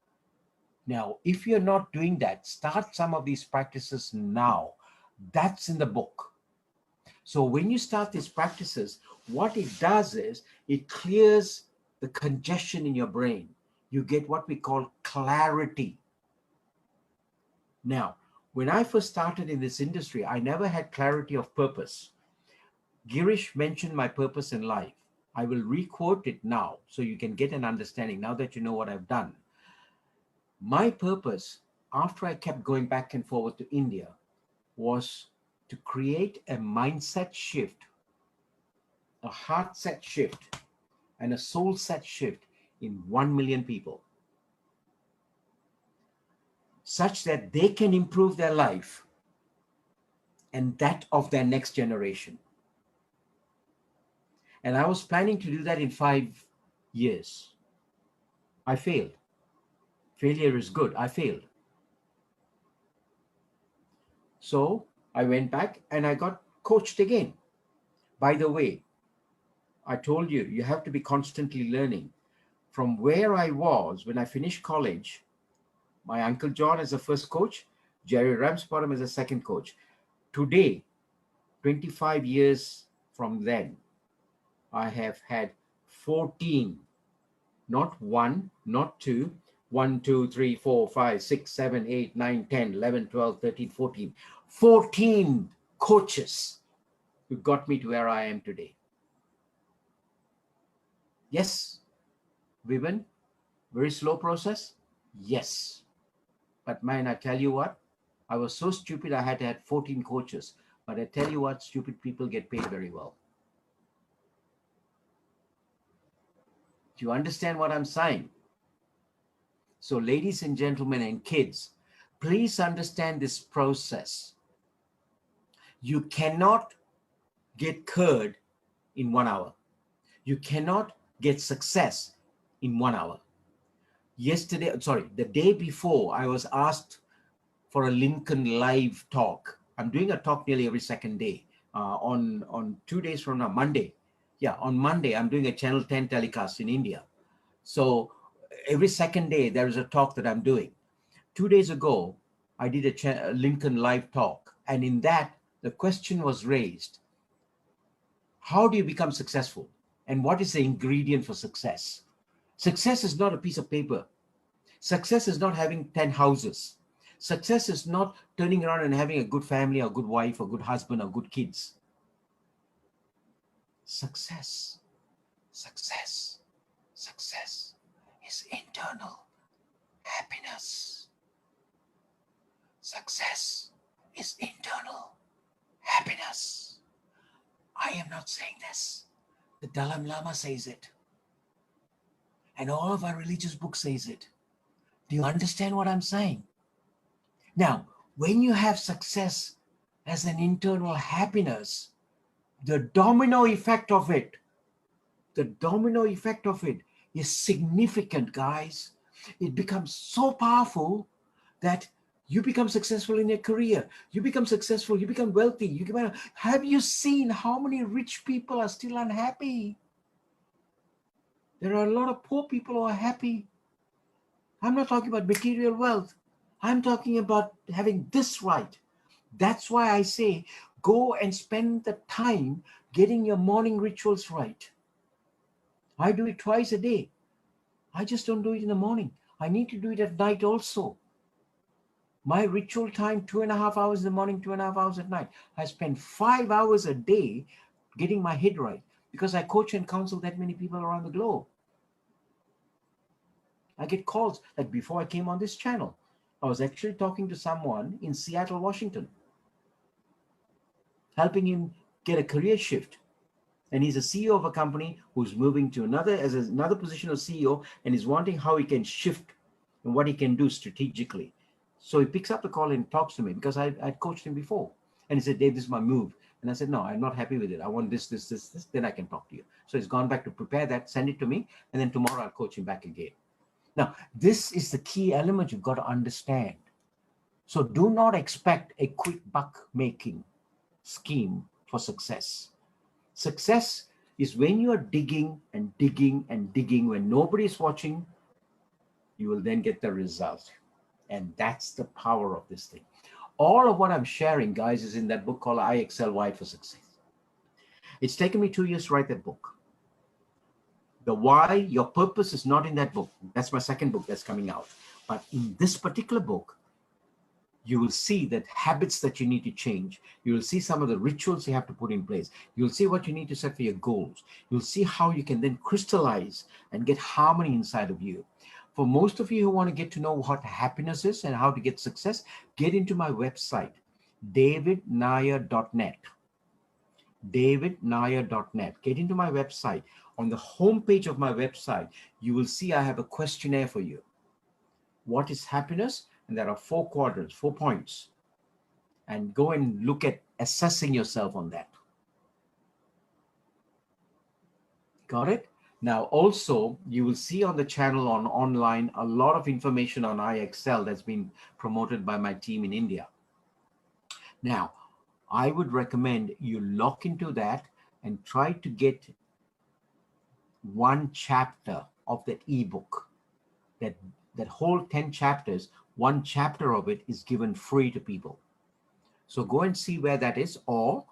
Speaker 3: Now, if you're not doing that, start some of these practices now. That's in the book. So when you start these practices, what it does is it clears the congestion in your brain. You get what we call clarity. Now, when I first started in this industry, I never had clarity of purpose. Girish mentioned my purpose in life. I will re-quote it now so you can get an understanding now that you know what I've done. My purpose, after I kept going back and forward to India, was to create a mindset shift, a heart set shift, and a soul set shift in 1 million people. such that they can improve their life and that of their next generation. And I was planning to do that in 5 years. I failed. Failure is good. I failed. So I went back and I got coached again. By the way, I told you, you have to be constantly learning. From where I was when I finished college, my Uncle John as the first coach, Jerry Ramsbottom as the second coach. Today, 25 years from then, I have had 14, not one, not two, 1, 2, 3, 4, 5, 6, 7, 8, 9, 10, 11, 12, 13, 14. 14 coaches who got me to where I am today. Yes, Vivian, very slow process. Yes. But man, I tell you what, I was so stupid I had to have 14 coaches. But I tell you what, stupid people get paid very well. Do you understand what I'm saying? So ladies and gentlemen and kids, please understand this process. You cannot get curd in 1 hour. You cannot get success in 1 hour. The day before, I was asked for a Lincoln live talk. I'm doing a talk nearly every second day. On 2 days from now, Monday. Yeah, on Monday, I'm doing a Channel 10 telecast in India. So every second day, there is a talk that I'm doing. 2 days ago, I did a Lincoln live talk. And in that, the question was raised, how do you become successful? And what is the ingredient for success? Success is not a piece of paper. Success is not having 10 houses. Success is not turning around and having a good family, or good wife, or good husband, or good kids. Success is internal happiness. Success is internal happiness. I am not saying this. The Dalai Lama says it. And all of our religious books says it. Do you understand what I'm saying? Now, when you have success as an internal happiness, the domino effect of it is significant, guys. It becomes so powerful that you become successful in your career. You become successful, you become wealthy. Have you seen how many rich people are still unhappy? There are a lot of poor people who are happy. I'm not talking about material wealth. I'm talking about having this right. That's why I say, go and spend the time getting your morning rituals right. I do it twice a day. I just don't do it in the morning. I need to do it at night also. My ritual time, 2.5 hours in the morning, 2.5 hours at night. I spend 5 hours a day getting my head right because I coach and counsel that many people around the globe. I get calls. Like before I came on this channel, I was actually talking to someone in Seattle, Washington, helping him get a career shift. And he's a CEO of a company who's moving to another position of CEO, and is wanting how he can shift and what he can do strategically. So he picks up the call and talks to me because I'd coached him before. And he said, Dave, this is my move. And I said, no, I'm not happy with it. I want this, then I can talk to you. So he's gone back to prepare that, send it to me, and then tomorrow I'll coach him back again. Now, this is the key element you've got to understand. So do not expect a quick buck making scheme for success. Success is when you are digging and digging and digging, when nobody's watching, you will then get the result. And that's the power of this thing. All of what I'm sharing, guys, is in that book called I Excel Why for Success. It's taken me 2 years to write that book. The why, your purpose is not in that book. That's my second book that's coming out. But in this particular book, you will see that habits that you need to change. You will see some of the rituals you have to put in place. You'll see what you need to set for your goals. You'll see how you can then crystallize and get harmony inside of you. For most of you who want to get to know what happiness is and how to get success, get into my website, davidnair.net. davidnair.net. Get into my website. On the homepage of my website, you will see I have a questionnaire for you. What is happiness And there are 4 quadrants, 4 points. And go and look at assessing yourself on that. Got it? Now, also, you will see on the channel on online a lot of information on iExcel that's been promoted by my team in India. Now, I would recommend you lock into that and try to get one chapter of that ebook. That whole 10 chapters, one chapter of it is given free to people. So go and see where that is, or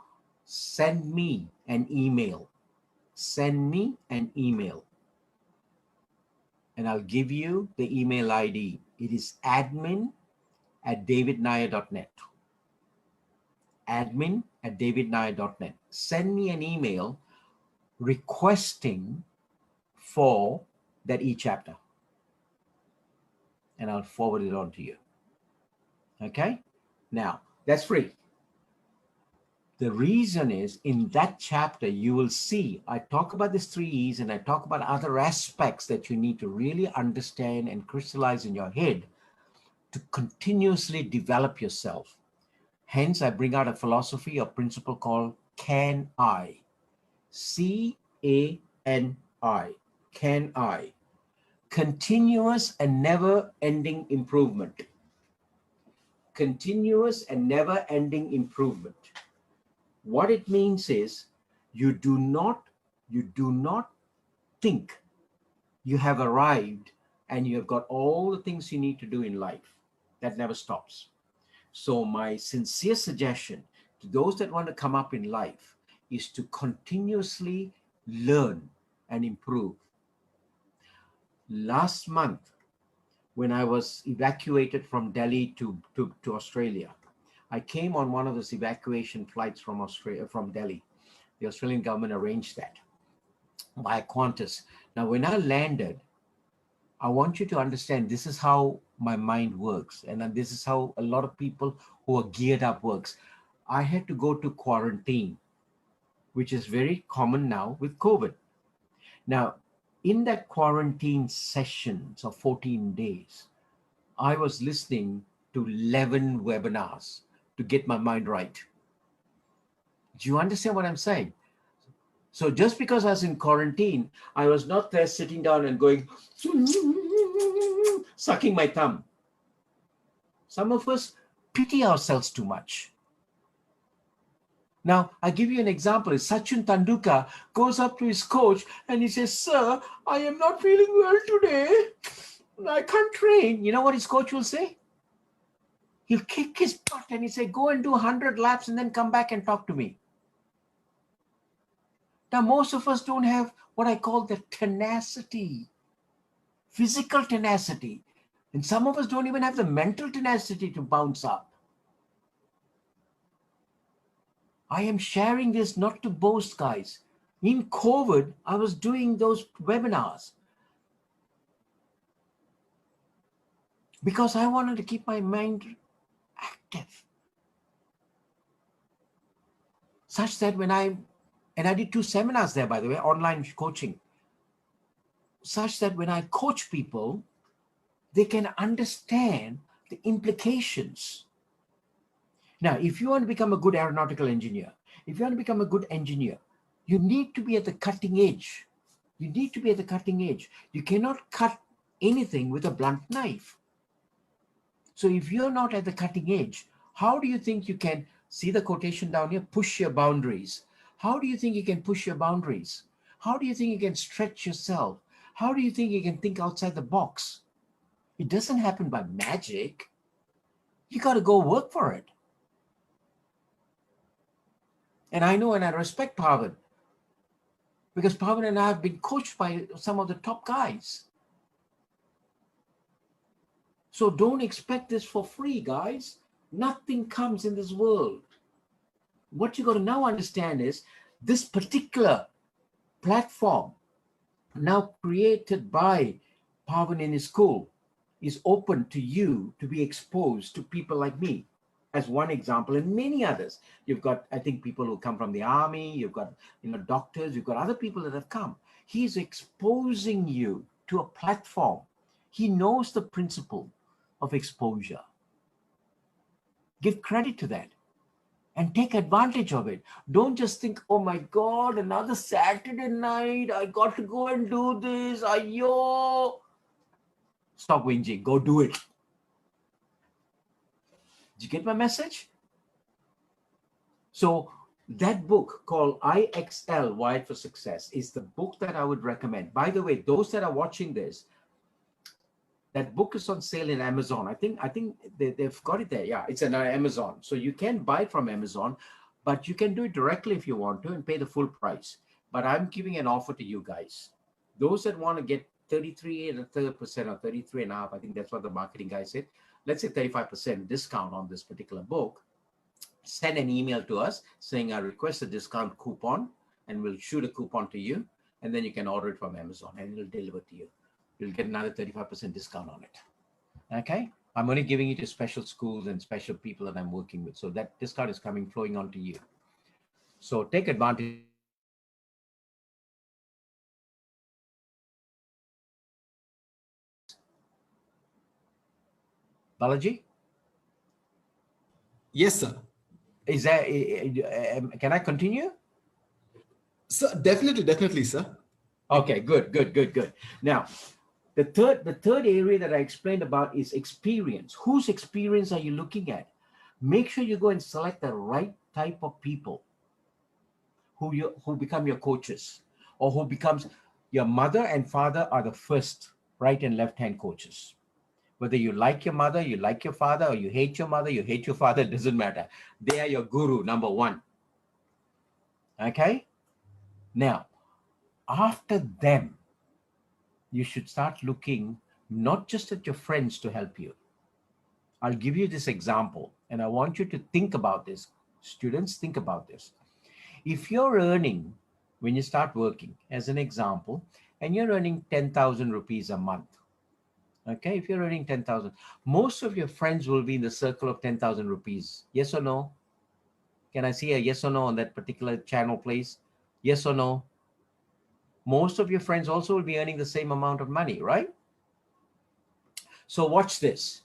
Speaker 3: send me an email. Send me an email. And I'll give you the email ID. It is admin@davidnair.net. Admin@davidnair.net. Send me an email requesting for that e-chapter. And I'll forward it on to you. Okay? Now, that's free. The reason is in that chapter, you will see, I talk about these 3 E's and I talk about other aspects that you need to really understand and crystallize in your head to continuously develop yourself. Hence, I bring out a philosophy or principle called Can I? C-A-N-I. Can I? Continuous and never-ending improvement. Continuous and never-ending improvement. What it means is you do not think you have arrived and you have got all the things you need to do in life. That never stops. So my sincere suggestion to those that want to come up in life is to continuously learn and improve. Last month, when I was evacuated from Delhi to Australia, I came on one of those evacuation flights from Delhi. The Australian government arranged that by Qantas. Now, when I landed, I want you to understand this is how my mind works. And this is how a lot of people who are geared up works. I had to go to quarantine, which is very common now with COVID. Now, in that quarantine sessions of 14 days, I was listening to 11 webinars to get my mind right. Do you understand what I'm saying? So just because I was in quarantine, I was not there sitting down and going, sucking my thumb. Some of us pity ourselves too much. Now, I give you an example. Sachin Tendulkar goes up to his coach and he says, "Sir, I am not feeling well today. I can't train." You know what his coach will say? He'll kick his butt and he'll say, "Go and do 100 laps and then come back and talk to me." Now, most of us don't have what I call the tenacity, physical tenacity. And some of us don't even have the mental tenacity to bounce up. I am sharing this not to boast, guys. In COVID, I was doing those webinars because I wanted to keep my mind active. Such that and I did 2 seminars there, by the way, online coaching. Such that when I coach people, they can understand the implications. Now, if you want to become a good aeronautical engineer, if you want to become a good engineer, you need to be at the cutting edge. You need to be at the cutting edge. You cannot cut anything with a blunt knife. So if you're not at the cutting edge, how do you think you can, see the quotation down here, push your boundaries? How do you think you can push your boundaries? How do you think you can stretch yourself? How do you think you can think outside the box? It doesn't happen by magic. You got to go work for it. And I know and I respect Pavan because Pavan and I have been coached by some of the top guys. So don't expect this for free, guys. Nothing comes in this world. What you got to now understand is this particular platform now created by Pavan in his school is open to you to be exposed to people like me. As one example, and many others. You've got, I think, people who come from the army, you've got, doctors, you've got other people that have come. He's exposing you to a platform. He knows the principle. of exposure. Give credit to that and take advantage of it. Don't just think, oh my God, another Saturday night, I got to go and do this. Ayo. Stop whinging. Go do it. Did you get my message? So that book called IXL, Wired for Success, is the book that I would recommend. By the way, those that are watching this, that book is on sale in Amazon. I think they've got it there. Yeah, it's on Amazon. So you can buy it from Amazon, but you can do it directly if you want to and pay the full price. But I'm giving an offer to you guys. Those that want to get 33% or 33 and a half, I think that's what the marketing guy said. Let's say 35% discount on this particular book. Send an email to us saying I request a discount coupon, and we'll shoot a coupon to you, and then you can order it from Amazon and it'll deliver to you. You'll get another 35% discount on it. Okay? I'm only giving it to special schools and special people that I'm working with. So that discount is flowing on to you. So take advantage. Balaji?
Speaker 4: Yes, sir.
Speaker 3: Is that, can I continue?
Speaker 4: So definitely, sir.
Speaker 3: Okay, good. Now, the third area that I explained about is experience. Whose experience are you looking at? Make sure you go and select the right type of people who become your coaches, or who becomes your mother and father are the first right and left hand coaches. Whether you like your mother, you like your father, or you hate your mother, you hate your father, it doesn't matter. They are your guru, number one. Okay? Now, after them, you should start looking not just at your friends to help you. I'll give you this example, and I want you to think about this. Students, think about this. If you're earning, when you start working, as an example, and you're earning 10,000 rupees a month, okay, if you're earning 10,000, most of your friends will be in the circle of 10,000 rupees. Yes or no? Can I see a yes or no on that particular channel, please? Yes or no? Most of your friends also will be earning the same amount of money, right? So watch this.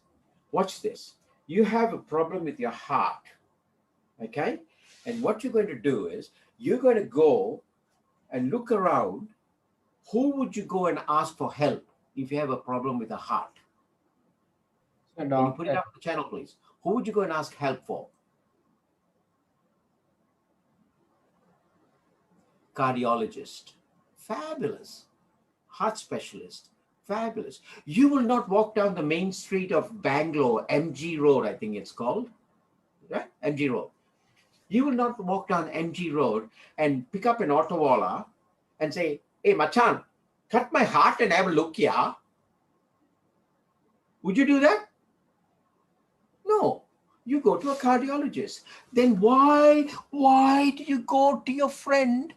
Speaker 3: Watch this. You have a problem with your heart, okay? And what you're going to do is you're going to go and look around. Who would you go and ask for help if you have a problem with the heart? Can you put it up on the channel, please? Who would you go and ask help for? Cardiologist. Fabulous. Heart specialist. Fabulous. You will not walk down the main street of Bangalore, MG Road, I think it's called. Right? MG Road. You will not walk down MG Road and pick up an auto wala and say, hey, Machan, cut my heart and have a look here. Would you do that? No. You go to a cardiologist. Then why do you go to your friend?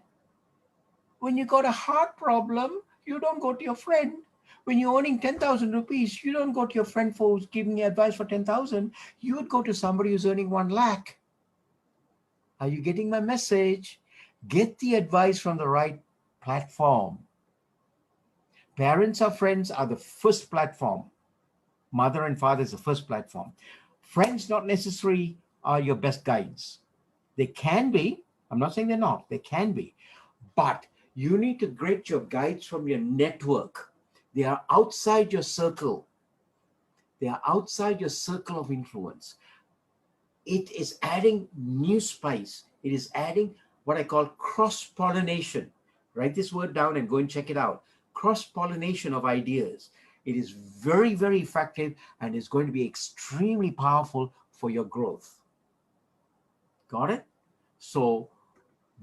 Speaker 3: When you got a heart problem, you don't go to your friend. When you're earning 10,000 rupees, you don't go to your friend for giving you advice for 10,000. You would go to somebody who's earning 1 lakh. Are you getting my message? Get the advice from the right platform. Parents or friends are the first platform. Mother and father is the first platform. Friends not necessarily are your best guides. They can be. I'm not saying they're not. They can be. But you need to get your guides from your network. They are outside your circle. They are outside your circle of influence. It is adding new spice. It is adding what I call cross-pollination. Write this word down and go and check it out. Cross-pollination of ideas. It is very, very effective and is going to be extremely powerful for your growth. Got it? So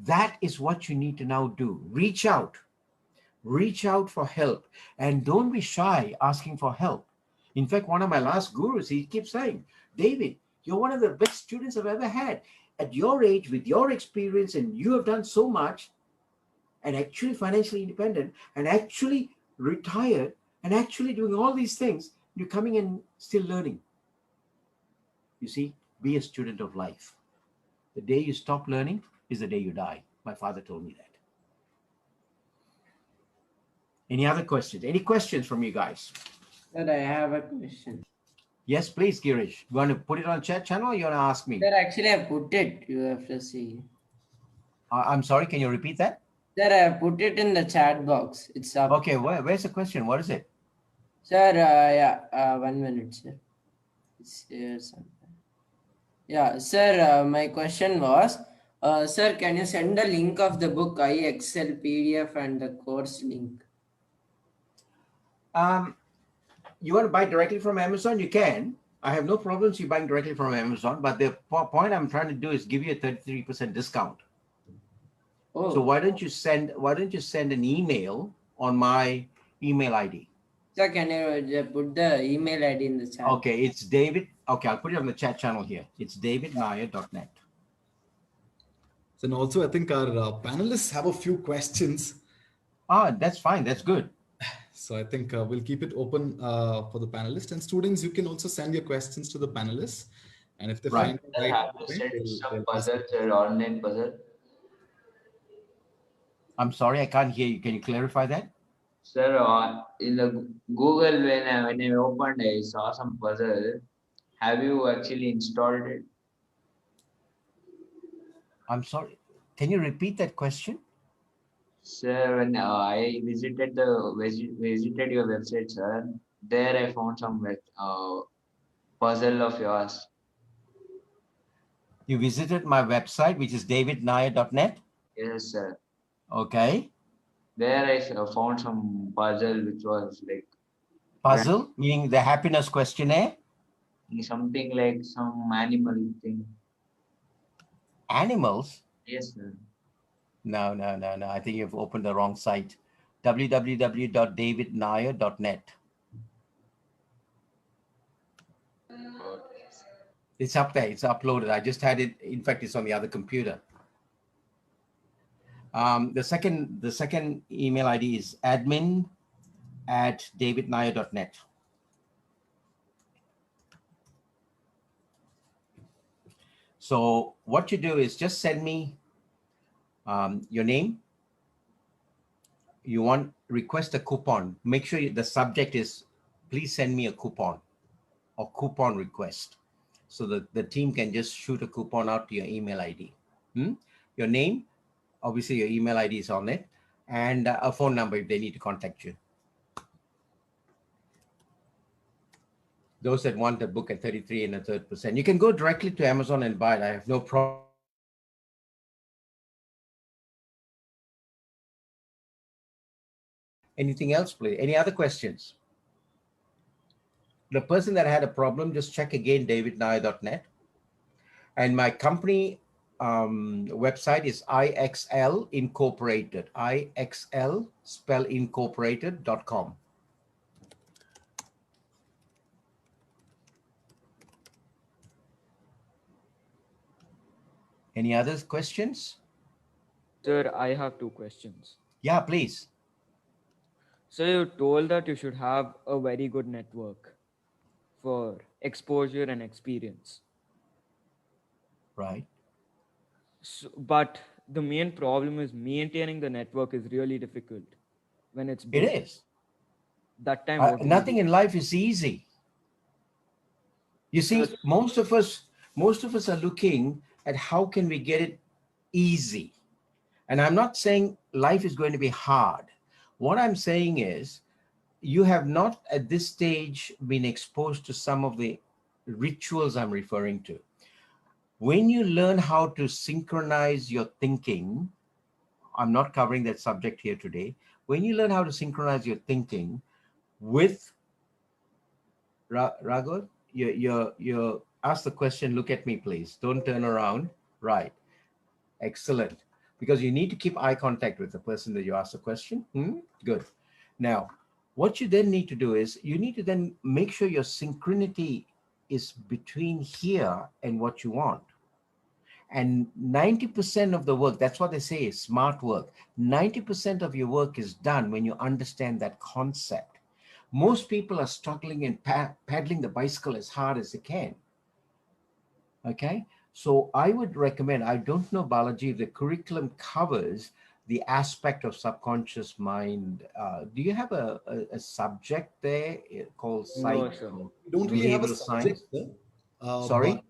Speaker 3: that is what you need to now do. Reach out. Reach out for help. And don't be shy asking for help. In fact, one of my last gurus, he keeps saying, David, you're one of the best students I've ever had. At your age, with your experience, and you have done so much, and actually financially independent, and actually retired, and actually doing all these things, you're coming and still learning. You see, be a student of life. The day you stop learning is the day you die. My father told me that. Any other questions? Any questions from you guys?
Speaker 2: Sir, I have a question.
Speaker 3: Yes, please, Girish. You want to put it on chat channel or you want to ask me?
Speaker 2: Sir, actually, I put it. You have to see.
Speaker 3: I'm sorry, can you repeat that?
Speaker 2: Sir, I put it in the chat box. It's up.
Speaker 3: Okay, where's the question? What is it?
Speaker 2: Sir, yeah, 1 minute, sir. It's here somewhere. Yeah, sir, my question was, sir, can you send the link of the book IXL PDF and the course link?
Speaker 3: Um, you want to buy directly from Amazon? You can. I have no problems you buying directly from Amazon, but the point I'm trying to do is give you a 33% discount. So
Speaker 2: Oh,
Speaker 3: why don't you send an email on my email ID?
Speaker 2: sir, can you put the email ID in the chat?
Speaker 3: Okay, it's David. Okay, I'll put it on the chat channel here. It's davidnair.net.
Speaker 4: And also, I think our panelists have a few questions.
Speaker 3: That's fine. That's good.
Speaker 4: So I think we'll keep it open for the panelists and students. You can also send your questions to the panelists, and if they
Speaker 3: Right.
Speaker 4: find the
Speaker 5: I
Speaker 4: right
Speaker 5: have to
Speaker 4: point,
Speaker 5: set
Speaker 4: they'll,
Speaker 5: some
Speaker 4: they'll ask.
Speaker 5: puzzles or online puzzle.
Speaker 3: I'm sorry, I can't hear you. Can you clarify that?
Speaker 5: Sir, in the Google when I opened, I saw some puzzle. Have you actually installed it?
Speaker 3: I'm sorry. Can you repeat that question?
Speaker 5: Sir, when I visited your website, sir, there I found some puzzle of yours.
Speaker 3: You visited my website, which is davidnair.net.
Speaker 5: Yes, sir.
Speaker 3: Okay.
Speaker 5: There I found some puzzle which was like
Speaker 3: Puzzle, meaning the happiness questionnaire.
Speaker 5: something like some animal thing.
Speaker 3: Animals.
Speaker 5: Yes, sir.
Speaker 3: No. I think you've opened the wrong site. www.davidnair.net. It's up there. It's uploaded. I just had it. In fact, it's on the other computer. The second email ID is admin@davidnair.net. So what you do is just send me your name. You want request a coupon. Make sure the subject is please send me a coupon or coupon request, so that the team can just shoot a coupon out to your email ID. Your name, obviously your email ID is on it, and a phone number if they need to contact you. Those that want the book at 33 and a third percent, you can go directly to Amazon and buy it. I have no problem. Anything else, please? Any other questions? The person that had a problem, just check again davidnair.net. And my company website is IXL Incorporated. IXL spell incorporated.com. Any other questions?
Speaker 6: Sir, I have two questions.
Speaker 3: Yeah, please.
Speaker 6: So you told that you should have a very good network for exposure and experience.
Speaker 3: Right.
Speaker 6: So, but the main problem is maintaining the network is really difficult when it's
Speaker 3: It
Speaker 6: big.
Speaker 3: is.
Speaker 6: That time, what do you
Speaker 3: Nothing
Speaker 6: do?
Speaker 3: in life is easy. You see,
Speaker 6: Sir,
Speaker 3: most of us are looking at how can we get it easy. And I'm not saying life is going to be hard. What I'm saying is you have not at this stage been exposed to some of the rituals I'm referring to. When you learn how to synchronize your thinking, I'm not covering that subject here today. When you learn how to synchronize your thinking with Raghav, you ask the question, look at me, please. Don't turn around. Right. Excellent. Because you need to keep eye contact with the person that you ask the question. Good. Now, what you then need to do is you need to then make sure your synchronity is between here and what you want. And 90% of the work, that's what they say is smart work. 90% of your work is done when you understand that concept. Most people are struggling and paddling the bicycle as hard as they can. Okay. So I would recommend, I don't know, Balaji, if the curriculum covers the aspect of subconscious mind. Do you have a subject there called
Speaker 6: No,
Speaker 3: psych
Speaker 6: sir.
Speaker 3: or
Speaker 4: We don't really have a
Speaker 3: behavioral
Speaker 4: subject,
Speaker 3: science?
Speaker 4: sir, but
Speaker 3: Sorry,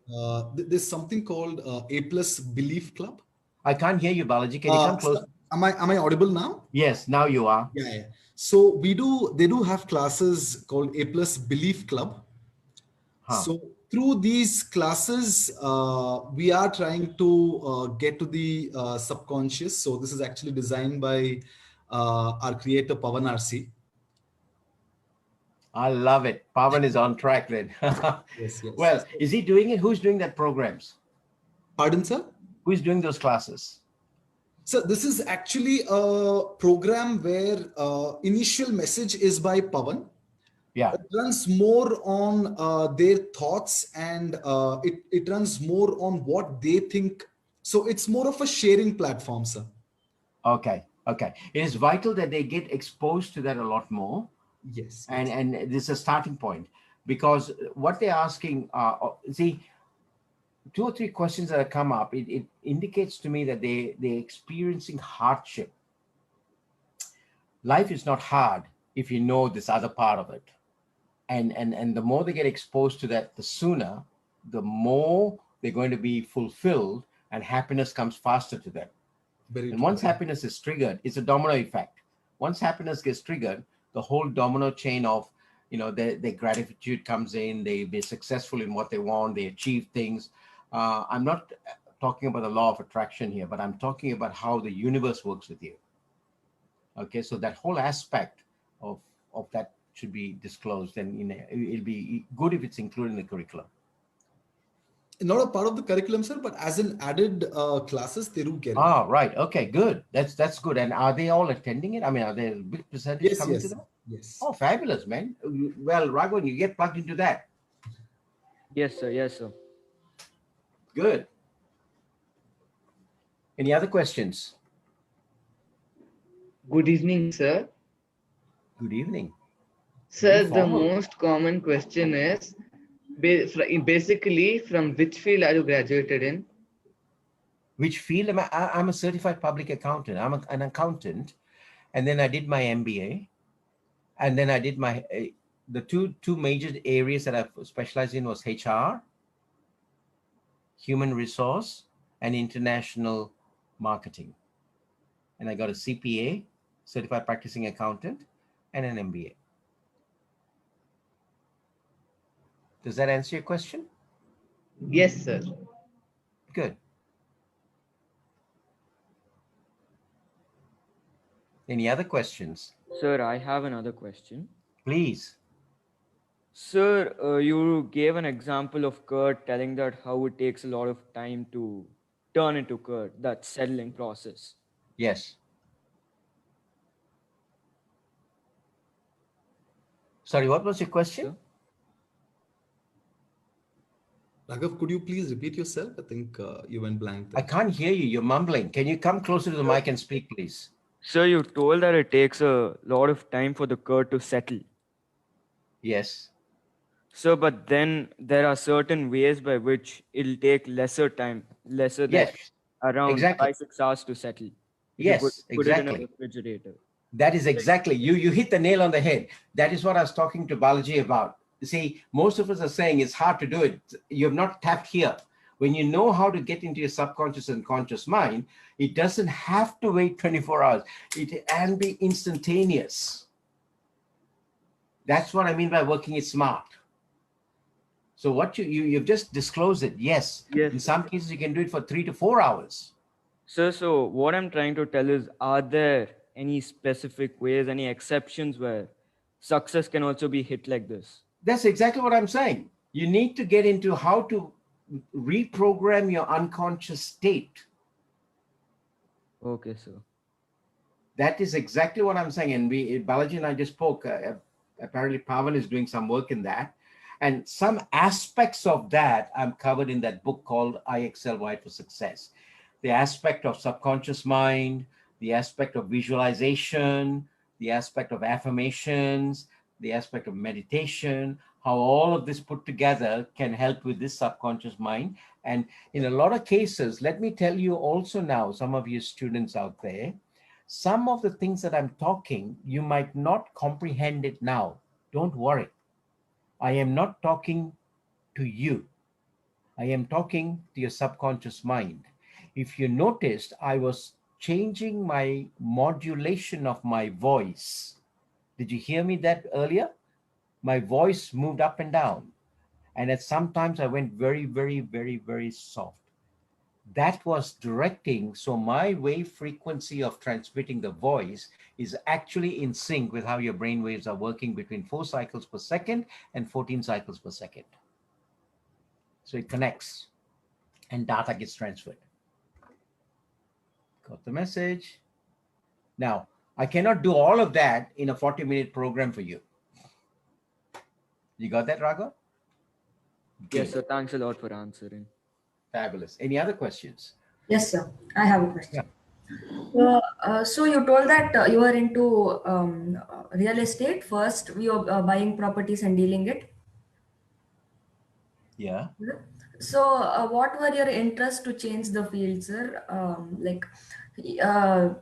Speaker 4: there's something called A plus Belief Club.
Speaker 3: I can't hear you, Balaji. Can you come
Speaker 4: So
Speaker 3: close?
Speaker 4: am I audible now?
Speaker 3: Yes, now you are.
Speaker 4: Yeah, yeah. So they do have classes called A plus Belief Club.
Speaker 3: Huh.
Speaker 4: So through these classes, we are trying to get to the subconscious. So this is actually designed by our creator Pavan RC.
Speaker 3: I love it. Pavan is on track then.
Speaker 4: Yes, yes.
Speaker 3: Well, is he doing it? Who's doing that programs?
Speaker 4: Pardon, sir?
Speaker 3: Who's doing those classes?
Speaker 4: So this is actually a program where initial message is by Pavan.
Speaker 3: Yeah.
Speaker 4: It runs more on their thoughts, and it runs more on what they think. So it's more of a sharing platform, sir.
Speaker 3: Okay. Okay. It is vital that they get exposed to that a lot more.
Speaker 4: Yes,
Speaker 3: And
Speaker 4: yes.
Speaker 3: and this is a starting point, because what they're asking, see, two or three questions that have come up, it indicates to me that they're experiencing hardship. Life is not hard if you know this other part of it. And the more they get exposed to that, the sooner, the more they're going to be fulfilled, and happiness comes faster to them.
Speaker 4: Very
Speaker 3: And
Speaker 4: true.
Speaker 3: once happiness is triggered, it's a domino effect. Once happiness gets triggered, the whole domino chain of, their gratitude comes in. They be successful in what they want. They achieve things. I'm not talking about the law of attraction here, but I'm talking about how the universe works with you. Okay, so that whole aspect of that should be disclosed, and it'll be good if it's included in the curriculum.
Speaker 4: Not a part of the curriculum, sir, but as an added classes, they do get it.
Speaker 3: Ah, right. Okay, good. That's good. And are they all attending it? I mean, are there a big percentage
Speaker 4: Yes,
Speaker 3: coming to
Speaker 4: yes,
Speaker 3: that?
Speaker 4: yes.
Speaker 3: Oh, fabulous, man. Well, Raghavan, you get plugged into that.
Speaker 6: Yes, sir. Yes, sir.
Speaker 3: Good. Any other questions?
Speaker 7: Good evening, sir.
Speaker 3: Good evening.
Speaker 7: Sir,
Speaker 3: Very
Speaker 7: the
Speaker 3: formal.
Speaker 7: most common question is basically from which field are you graduated in?
Speaker 3: Which field am I? I'm a certified public accountant. I'm an accountant, and then I did my MBA, and then I did my the two major areas that I've specialized in was HR, human resource, and international marketing. And I got a CPA, certified practicing accountant, and an MBA. Does that answer your question?
Speaker 7: Yes, sir.
Speaker 3: Good. Any other questions?
Speaker 6: Sir, I have another question.
Speaker 3: Please.
Speaker 6: Sir, you gave an example of curd, telling that how it takes a lot of time to turn into curd, that settling process.
Speaker 3: Yes. Sorry, what was your question?
Speaker 6: Sir?
Speaker 4: Raghav, could you please repeat yourself? I think you went blank
Speaker 3: I
Speaker 4: there.
Speaker 3: can't hear you. You're mumbling. Can you come closer to the mic and speak, please?
Speaker 6: Sir, you told that it takes a lot of time for the curd to settle.
Speaker 3: Yes.
Speaker 6: Sir, but then there are certain ways by which it'll take lesser time, lesser than
Speaker 3: Yes.
Speaker 6: around
Speaker 3: Exactly.
Speaker 6: 5-6 hours to settle. If you
Speaker 3: Yes,
Speaker 6: put it in a
Speaker 3: exactly.
Speaker 6: refrigerator.
Speaker 3: That is exactly, you hit the nail on the head. That is what I was talking to Balaji about. See, most of us are saying it's hard to do it. You have not tapped here. When you know how to get into your subconscious and conscious mind, it doesn't have to wait 24 hours. It can be instantaneous. That's what I mean by working it smart. So what you've just disclosed it. Yes.
Speaker 6: Yes.
Speaker 3: In some cases, you can do it for 3 to 4 hours.
Speaker 6: Sir, so what I'm trying to tell is, are there any specific ways, any exceptions where success can also be hit like this?
Speaker 3: That's exactly what I'm saying. You need to get into how to reprogram your unconscious state.
Speaker 6: Okay, sir.
Speaker 3: That is exactly what I'm saying. And Balaji and I just spoke. Apparently, Pavan is doing some work in that. And some aspects of that I'm covered in that book called I Excel Wired for Success. The aspect of subconscious mind, the aspect of visualization, the aspect of affirmations, the aspect of meditation, how all of this put together can help with this subconscious mind. And in a lot of cases, let me tell you also now, some of you students out there, Some of the things that I'm talking, you might not comprehend it now. Don't worry. I am not talking to you. I am talking to your subconscious mind. If you noticed, I was changing my modulation of my voice. Did you hear me that earlier? My voice moved up and down. And at sometimes I went very, very, very, very soft. That was directing. So my wave frequency of transmitting the voice is actually in sync with how your brain waves are working between 4 cycles per second and 14 cycles per second. So it connects and data gets transferred. Got the message? Now, I cannot do all of that in a 40-minute program for you. You got that, Raghav?
Speaker 6: Yes, sir. Thanks a lot for answering.
Speaker 3: Fabulous. Any other questions?
Speaker 8: Yes, sir. I have a
Speaker 3: Yeah.
Speaker 8: question. So you told that you are into real estate. First, you are buying properties and dealing it.
Speaker 3: Yeah.
Speaker 8: So, what were your interests to change the field, sir?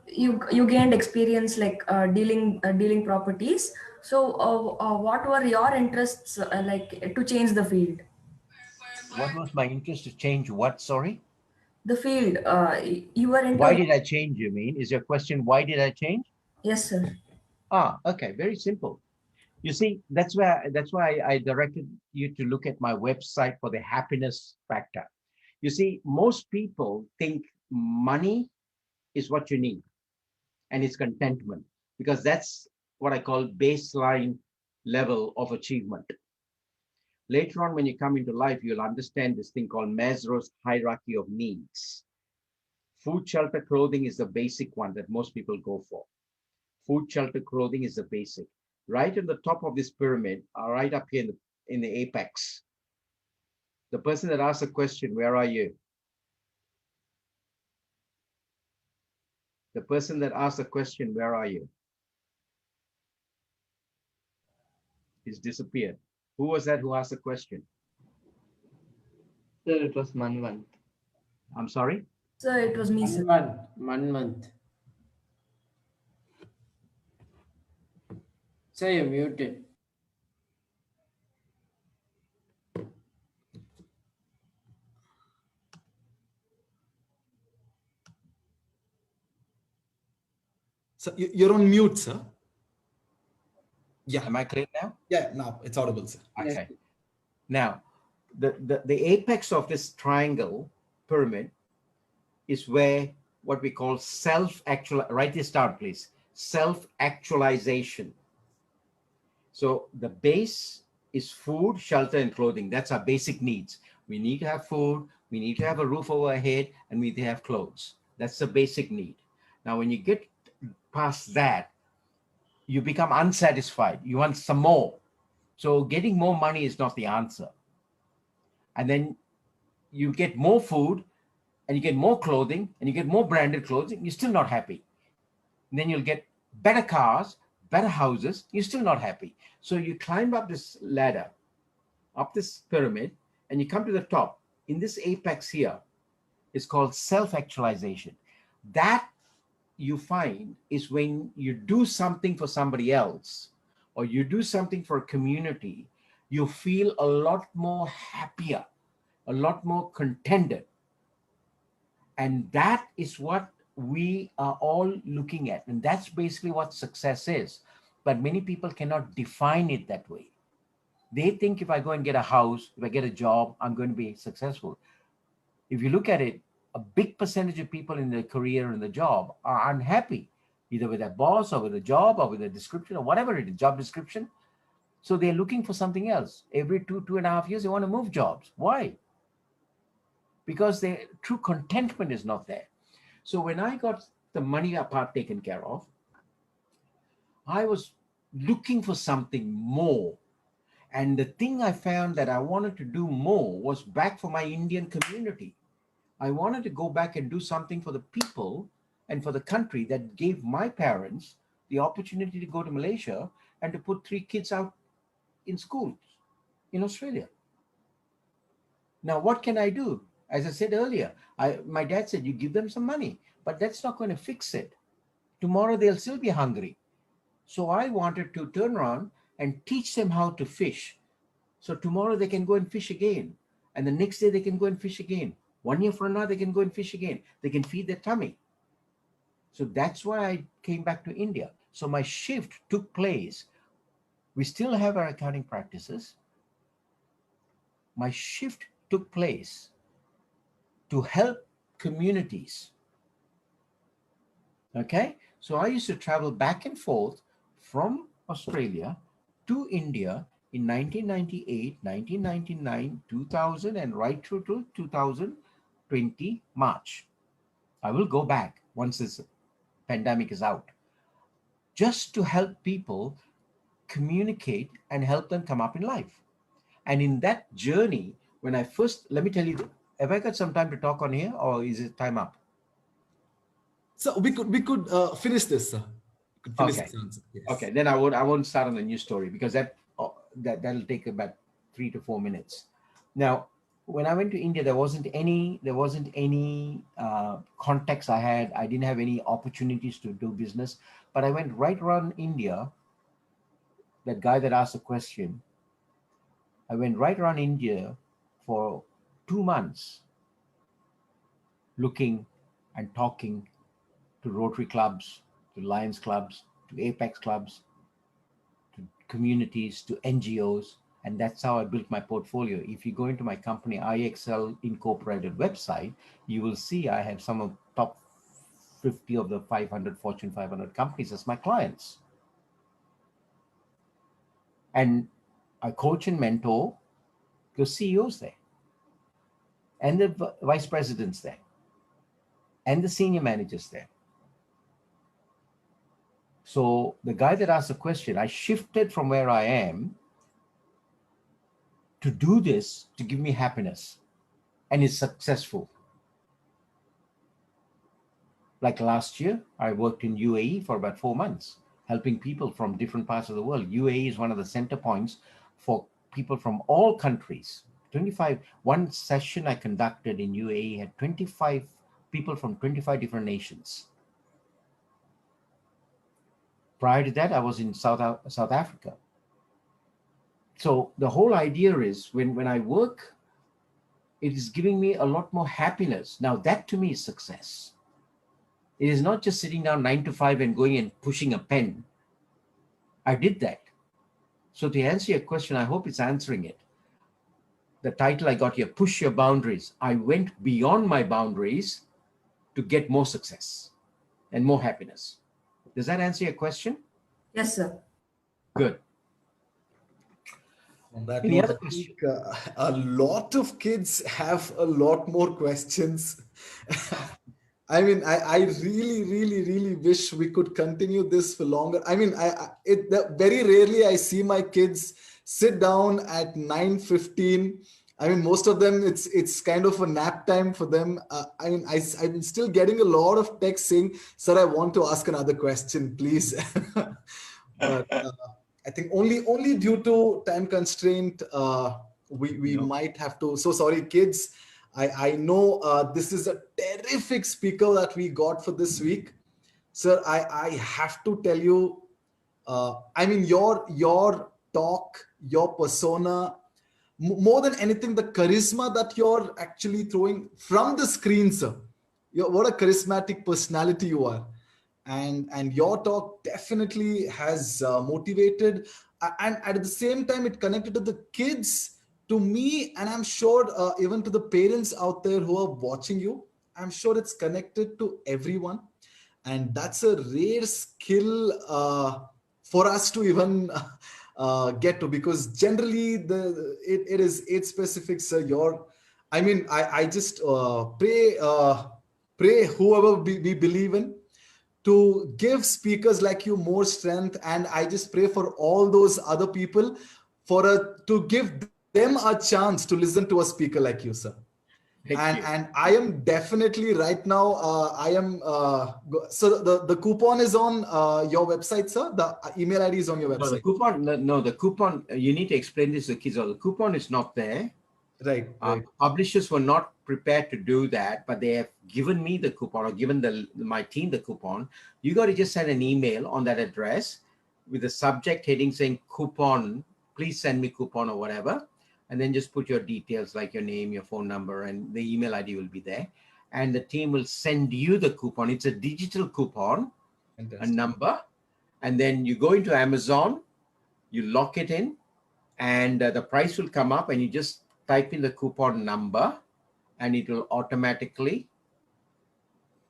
Speaker 8: You gained experience like dealing properties. So, what were your interests like to change the field?
Speaker 3: What was my interest to change what? Sorry.
Speaker 8: The field you were
Speaker 3: Why
Speaker 8: into.
Speaker 3: did I change, you mean? Is your question, why did I change?
Speaker 8: Yes, sir.
Speaker 3: Okay, very simple. You see, that's why I directed you to look at my website for the happiness factor. You see, most people think money is what you need and it's contentment, because that's what I call baseline level of achievement. Later on, when you come into life, you'll understand this thing called Maslow's hierarchy of needs. Food, shelter, clothing is the basic one that most people go for. Food, shelter, clothing is the basic. Right at the top of this pyramid, right up here in the apex, the person that asks a question, where are you? The person that asks a question, where are you? He's disappeared. Who was that who asked the question?
Speaker 7: Sir, it was Manvant.
Speaker 3: I'm sorry?
Speaker 8: Sir, it was me, sir.
Speaker 2: Manvant. Sir, you're muted.
Speaker 4: So you're on mute, sir. Yeah.
Speaker 3: Am I clear now?
Speaker 4: Yeah, now it's audible, sir.
Speaker 3: Okay. Now, the apex of this triangle pyramid is where what we call self-actual, write this down, please. Self-actualization. So the base is food, shelter, and clothing. That's our basic needs. We need to have food, we need to have a roof over our head, and we need to have clothes. That's the basic need. Now, when you get past that, you become unsatisfied. You want some more. So getting more money is not the answer. And then you get more food, and you get more clothing, and you get more branded clothing, you're still not happy. And then you'll get better cars, better houses, you're still not happy. So you climb up this ladder, up this pyramid, and you come to the top. In this apex here, it's called self-actualization. That you find is when you do something for somebody else, or you do something for a community, you feel a lot more happier, a lot more contented. And that is what we are all looking at. And that's basically what success is. But many people cannot define it that way. They think if I go and get a house, if I get a job, I'm going to be successful. If you look at it, a big percentage of people in their career and the job are unhappy, either with their boss or with a job or with a description or whatever it is, job description. So they're looking for something else. Every 2.5 years, they want to move jobs. Why? Because their true contentment is not there. So when I got the money part taken care of, I was looking for something more. And the thing I found that I wanted to do more was back for my Indian community. I wanted to go back and do something for the people and for the country that gave my parents the opportunity to go to Malaysia and to put 3 kids out in schools in Australia. Now, what can I do? As I said earlier, my dad said, you give them some money, but that's not going to fix it. tomorrow they'll still be hungry. So I wanted to turn around and teach them how to fish. So tomorrow they can go and fish again. And the next day they can go and fish again. 1 year from now, they can go and fish again. They can feed their tummy. So that's why I came back to India. So my shift took place. We still have our accounting practices. My shift took place to help communities. Okay? So I used to travel back and forth from Australia to India in 1998, 1999, 2000, and right through to 2020 March. I will go back once this pandemic is out, just to help people communicate and help them come up in life. And in that journey, when I first, let me tell you, have I got some time to talk on here, or is it time up?
Speaker 4: So we could finish this, sir. We could finish
Speaker 3: Okay.
Speaker 4: this answer. Yes.
Speaker 3: Okay, then I won't start on the new story, because that'll take about 3 to 4 minutes. Now, when I went to India, there wasn't any context I had. I didn't have any opportunities to do business, but I went right around India. That guy that asked the question, I went right around India for 2 months, looking and talking to Rotary clubs, to Lions clubs, to Apex clubs, to communities, to NGOs. And that's how I built my portfolio. If you go into my company, IXL Incorporated website, you will see I have some of top 50 of the 500 Fortune 500 companies as my clients. And I coach and mentor the CEOs there, and the vice presidents there, and the senior managers there. So the guy that asked the question, I shifted from where I am to do this to give me happiness, and it's successful. Like last year, I worked in UAE for about 4 months, helping people from different parts of the world. UAE is one of the center points for people from all countries. 25, one session I conducted in UAE had 25 people from 25 different nations. Prior to that, I was in South Africa. So the whole idea is when I work, it is giving me a lot more happiness. Now that to me is success. It is not just sitting down 9 to 5 and going and pushing a pen. I did that. So to answer your question, I hope it's answering it. The title I got here, Push Your Boundaries. I went beyond my boundaries to get more success and more happiness. Does that answer your question?
Speaker 8: Yes, sir.
Speaker 3: Good.
Speaker 4: On that
Speaker 3: Any
Speaker 4: note,
Speaker 3: other
Speaker 4: I think a lot of kids have a lot more questions. I mean, I really, really, really wish we could continue this for longer. I mean, very rarely I see my kids sit down at 9:15. I mean, most of them, it's kind of a nap time for them. I mean, I'm still getting a lot of texts saying, "Sir, I want to ask another question, please." But I think only due to time constraint, we might have to. So sorry, kids. I know this is a terrific speaker that we got for this week, sir. I have to tell you, I mean, your talk, your persona, more than anything, the charisma that you're actually throwing from the screen, sir. What a charismatic personality you are. And your talk definitely has motivated, and at the same time it connected to the kids, to me, and I'm sure even to the parents out there who are watching you. I'm sure it's connected to everyone, and that's a rare skill for us to even get to, because generally it is age specific, sir. I mean, I just pray whoever we believe in to give speakers like you more strength, and I just pray for all those other people to give them a chance to listen to a speaker like you, sir. And I am definitely right now I am so the coupon is on your website, sir. The email ID is on your website.
Speaker 3: No, the coupon, you need to explain this to the kids. The coupon is not there.
Speaker 4: Right, right.
Speaker 3: Publishers were not prepared to do that, but they have given me the coupon or given my team the coupon. You got to just send an email on that address with the subject heading saying coupon, please send me coupon or whatever. And then just put your details like your name, your phone number, and the email ID will be there. And the team will send you the coupon. It's a digital coupon, a
Speaker 4: Fantastic.
Speaker 3: number. And then you go into Amazon, you lock it in, and the price will come up, and you just type in the coupon number, and it will automatically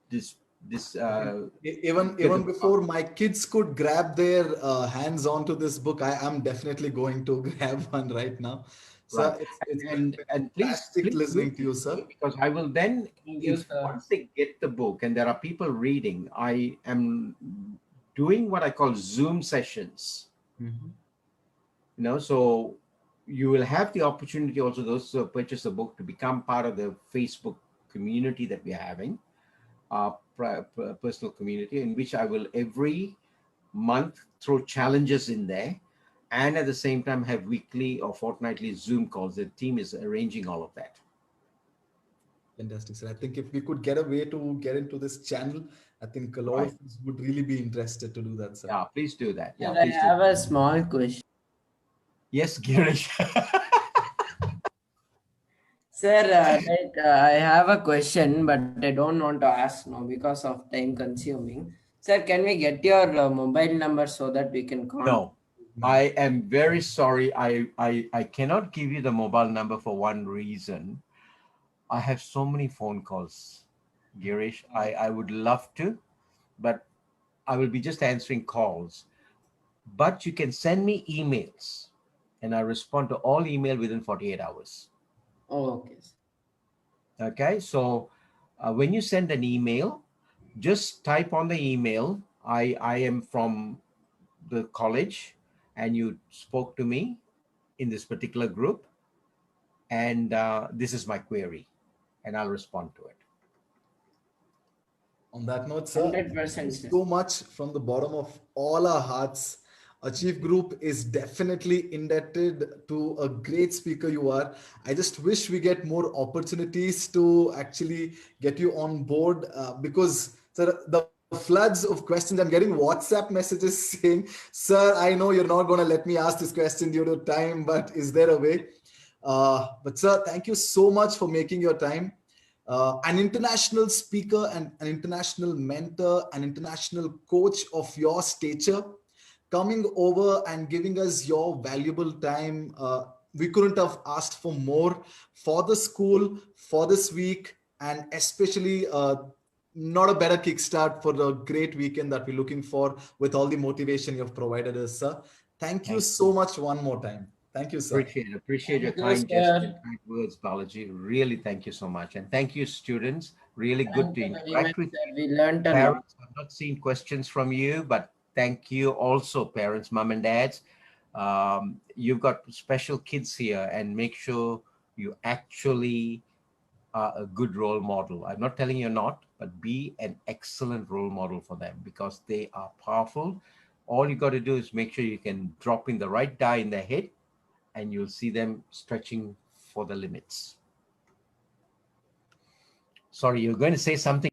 Speaker 3: this this
Speaker 4: Even
Speaker 3: get the
Speaker 4: even
Speaker 3: book out.
Speaker 4: before my kids could grab their hands onto this book, I am definitely going to grab one right now.
Speaker 3: Right.
Speaker 4: So it's been
Speaker 3: And
Speaker 4: fantastic
Speaker 3: please do
Speaker 4: listening
Speaker 3: it
Speaker 4: to you,
Speaker 3: with
Speaker 4: sir.
Speaker 3: me, because I will then,
Speaker 2: Thank you,
Speaker 3: if
Speaker 2: sir.
Speaker 3: once they get the book and there are people reading, I am doing what I call Zoom sessions.
Speaker 4: Mhm.
Speaker 3: So you will have the opportunity also, those who have purchased the book, to become part of the Facebook community that we are having, personal community, in which I will every month throw challenges in there, and at the same time have weekly or fortnightly Zoom calls. The team is arranging all of that.
Speaker 4: Fantastic, sir. I think if we could get a way to get into this channel, I think a lot of
Speaker 3: Right.
Speaker 4: us would really be interested to do that, sir.
Speaker 3: Yeah, please do that.
Speaker 2: Sir,
Speaker 3: Yeah,
Speaker 2: I
Speaker 3: please do.
Speaker 2: have a small question.
Speaker 3: Yes, Girish.
Speaker 2: Sir, I have a question, but I don't want to ask now because of time consuming. Sir, can we get your mobile number so that we can contact?
Speaker 3: No,
Speaker 4: No.
Speaker 3: I am very sorry. I cannot give you the mobile number for one reason. I have so many phone calls, Girish. I would love to, but I will be just answering calls. But you can send me emails, and I respond to all email within 48 hours.
Speaker 2: Oh, okay, sir.
Speaker 3: Okay, so when you send an email, just type on the email, I am from the college, and you spoke to me in this particular group, and this is my query, and I'll respond to it.
Speaker 4: On that note, sir, thank you
Speaker 2: 100%, sir.
Speaker 4: so much from the bottom of all our hearts. Achieve Group is definitely indebted to a great speaker you are. I just wish we get more opportunities to actually get you on board because, sir, the floods of questions, I'm getting WhatsApp messages saying, sir, I know you're not going to let me ask this question due to time, but is there a way? But, sir, thank you so much for making your time. An international speaker and an international mentor, an international coach of your stature, coming over and giving us your valuable time. We couldn't have asked for more for the school, for this week, and especially not a better kickstart for the great weekend that we're looking for with all the motivation you've provided us, sir. Thank you
Speaker 3: Thank
Speaker 4: so
Speaker 3: you.
Speaker 4: much one more time. Thank you, sir.
Speaker 3: Appreciate your
Speaker 2: Thank you,
Speaker 3: kind gesture and
Speaker 2: sir.
Speaker 3: kind words, Balaji. Really, thank you so much. And thank you, students. Really good
Speaker 2: Thank
Speaker 3: to
Speaker 2: you very much,
Speaker 3: interact with
Speaker 2: sir.
Speaker 3: you.
Speaker 2: We learned a lot.
Speaker 3: Parents, I've not seen questions from you, but thank you also, parents, mom and dads. You've got special kids here, and make sure you actually are a good role model. I'm not telling you not, but be an excellent role model for them, because they are powerful. All you got to do is make sure you can drop in the right die in their head, and you'll see them stretching for the limits. Sorry, you're going to say something.